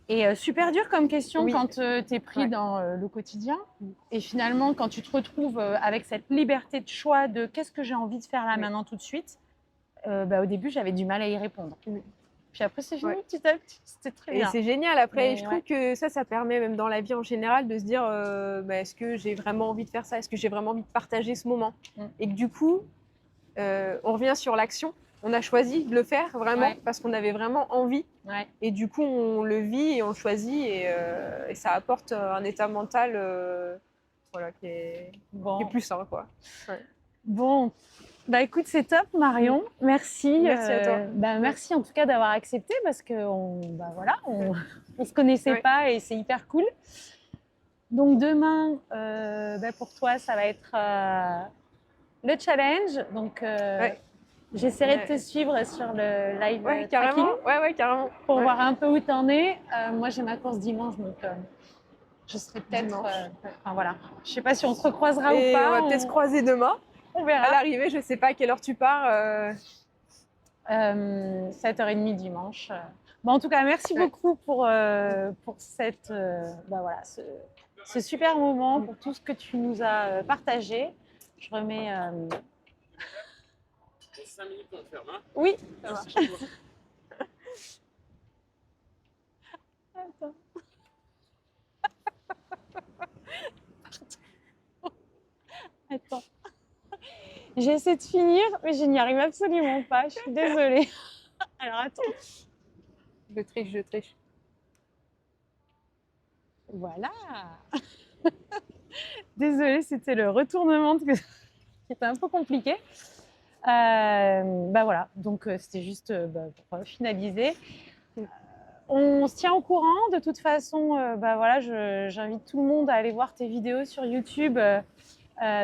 [SPEAKER 1] Et super dur comme question
[SPEAKER 2] Oui.
[SPEAKER 1] quand tu es pris
[SPEAKER 2] Ouais.
[SPEAKER 1] dans le quotidien.
[SPEAKER 2] Mm.
[SPEAKER 1] Et finalement, quand tu te retrouves avec cette liberté de choix de qu'est-ce que j'ai envie de faire là
[SPEAKER 2] Oui.
[SPEAKER 1] maintenant tout de suite, au début, j'avais du mal à y répondre.
[SPEAKER 2] Mm.
[SPEAKER 1] Puis après, c'est fini
[SPEAKER 2] Ouais.
[SPEAKER 1] petit à petit. C'était très
[SPEAKER 2] Et
[SPEAKER 1] bien.
[SPEAKER 2] c'est génial. Après,
[SPEAKER 1] Mais
[SPEAKER 2] je
[SPEAKER 1] ouais.
[SPEAKER 2] trouve que ça permet même dans la vie en général de se dire est-ce que j'ai vraiment envie de faire ça? Est-ce que j'ai vraiment envie de partager ce moment?
[SPEAKER 1] Mm.
[SPEAKER 2] Et que du coup, on revient sur l'action. On a choisi de le faire vraiment
[SPEAKER 1] Ouais.
[SPEAKER 2] parce qu'on avait vraiment envie.
[SPEAKER 1] Ouais.
[SPEAKER 2] Et du coup, on le vit et on le choisit. Et ça apporte un état mental qui est
[SPEAKER 1] Bon.
[SPEAKER 2] plus sain, quoi.
[SPEAKER 1] Bon. Bah écoute, c'est top, Marion. Merci.
[SPEAKER 2] Merci à toi.
[SPEAKER 1] Merci en tout cas d'avoir accepté parce qu'on se connaissait
[SPEAKER 2] Ouais.
[SPEAKER 1] pas et c'est hyper cool. Donc demain, pour toi, ça va être le challenge. Donc j'essaierai de te suivre sur le live
[SPEAKER 2] Ouais,
[SPEAKER 1] tracking
[SPEAKER 2] carrément. Ouais, carrément.
[SPEAKER 1] pour
[SPEAKER 2] Ouais.
[SPEAKER 1] voir un peu où tu en es. Moi, j'ai ma course dimanche, donc je serai peut-être...
[SPEAKER 2] Dimanche.
[SPEAKER 1] enfin voilà. Je sais pas si on se recroisera
[SPEAKER 2] Et
[SPEAKER 1] ou pas.
[SPEAKER 2] on va peut-être se croiser demain.
[SPEAKER 1] On
[SPEAKER 2] À
[SPEAKER 1] verra.
[SPEAKER 2] l'arrivée, je sais pas à quelle heure tu pars.
[SPEAKER 1] 7h30 dimanche. Bon, en tout cas, merci beaucoup pour cette, ce super moment, pour tout ce que tu nous as partagé. Je remets...
[SPEAKER 4] 5 minutes on ferme, hein?
[SPEAKER 1] Oui, ça marche. Attends. Attends. J'essaie de finir, mais je n'y arrive absolument pas. Je suis désolée. Alors, attends.
[SPEAKER 2] Je triche.
[SPEAKER 1] Voilà. Désolée, c'était le retournement qui était un peu compliqué. Voilà, donc c'était juste pour finaliser. On se tient au courant. De toute façon, j'invite tout le monde à aller voir tes vidéos sur YouTube.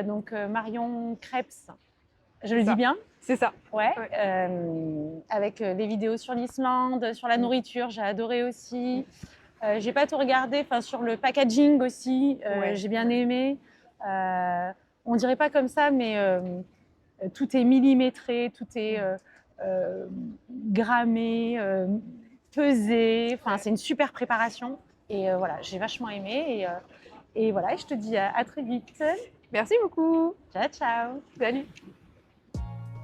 [SPEAKER 1] Donc Marion Krebs, je le dis bien?
[SPEAKER 2] C'est ça.
[SPEAKER 1] Ouais.
[SPEAKER 2] Ouais.
[SPEAKER 1] Avec les vidéos sur l'Islande, sur la nourriture, j'ai adoré aussi. J'ai pas tout regardé, enfin sur le packaging aussi, j'ai bien aimé. On dirait pas comme ça, mais tout est millimétré, tout est grammé, pesé. Enfin, c'est une super préparation. Et voilà, j'ai vachement aimé. Et voilà, je te dis à très vite.
[SPEAKER 2] Merci beaucoup.
[SPEAKER 1] Ciao, ciao.
[SPEAKER 2] Salut.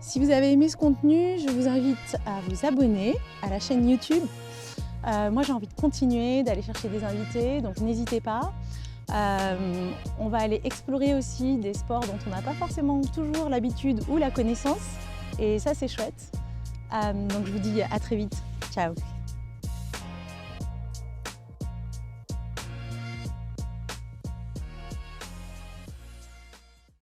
[SPEAKER 3] Si vous avez aimé ce contenu, je vous invite à vous abonner à la chaîne YouTube. Moi, j'ai envie de continuer, d'aller chercher des invités, donc n'hésitez pas. On va aller explorer aussi des sports dont on n'a pas forcément toujours l'habitude ou la connaissance. Et ça, c'est chouette. Donc, je vous dis à très vite. Ciao.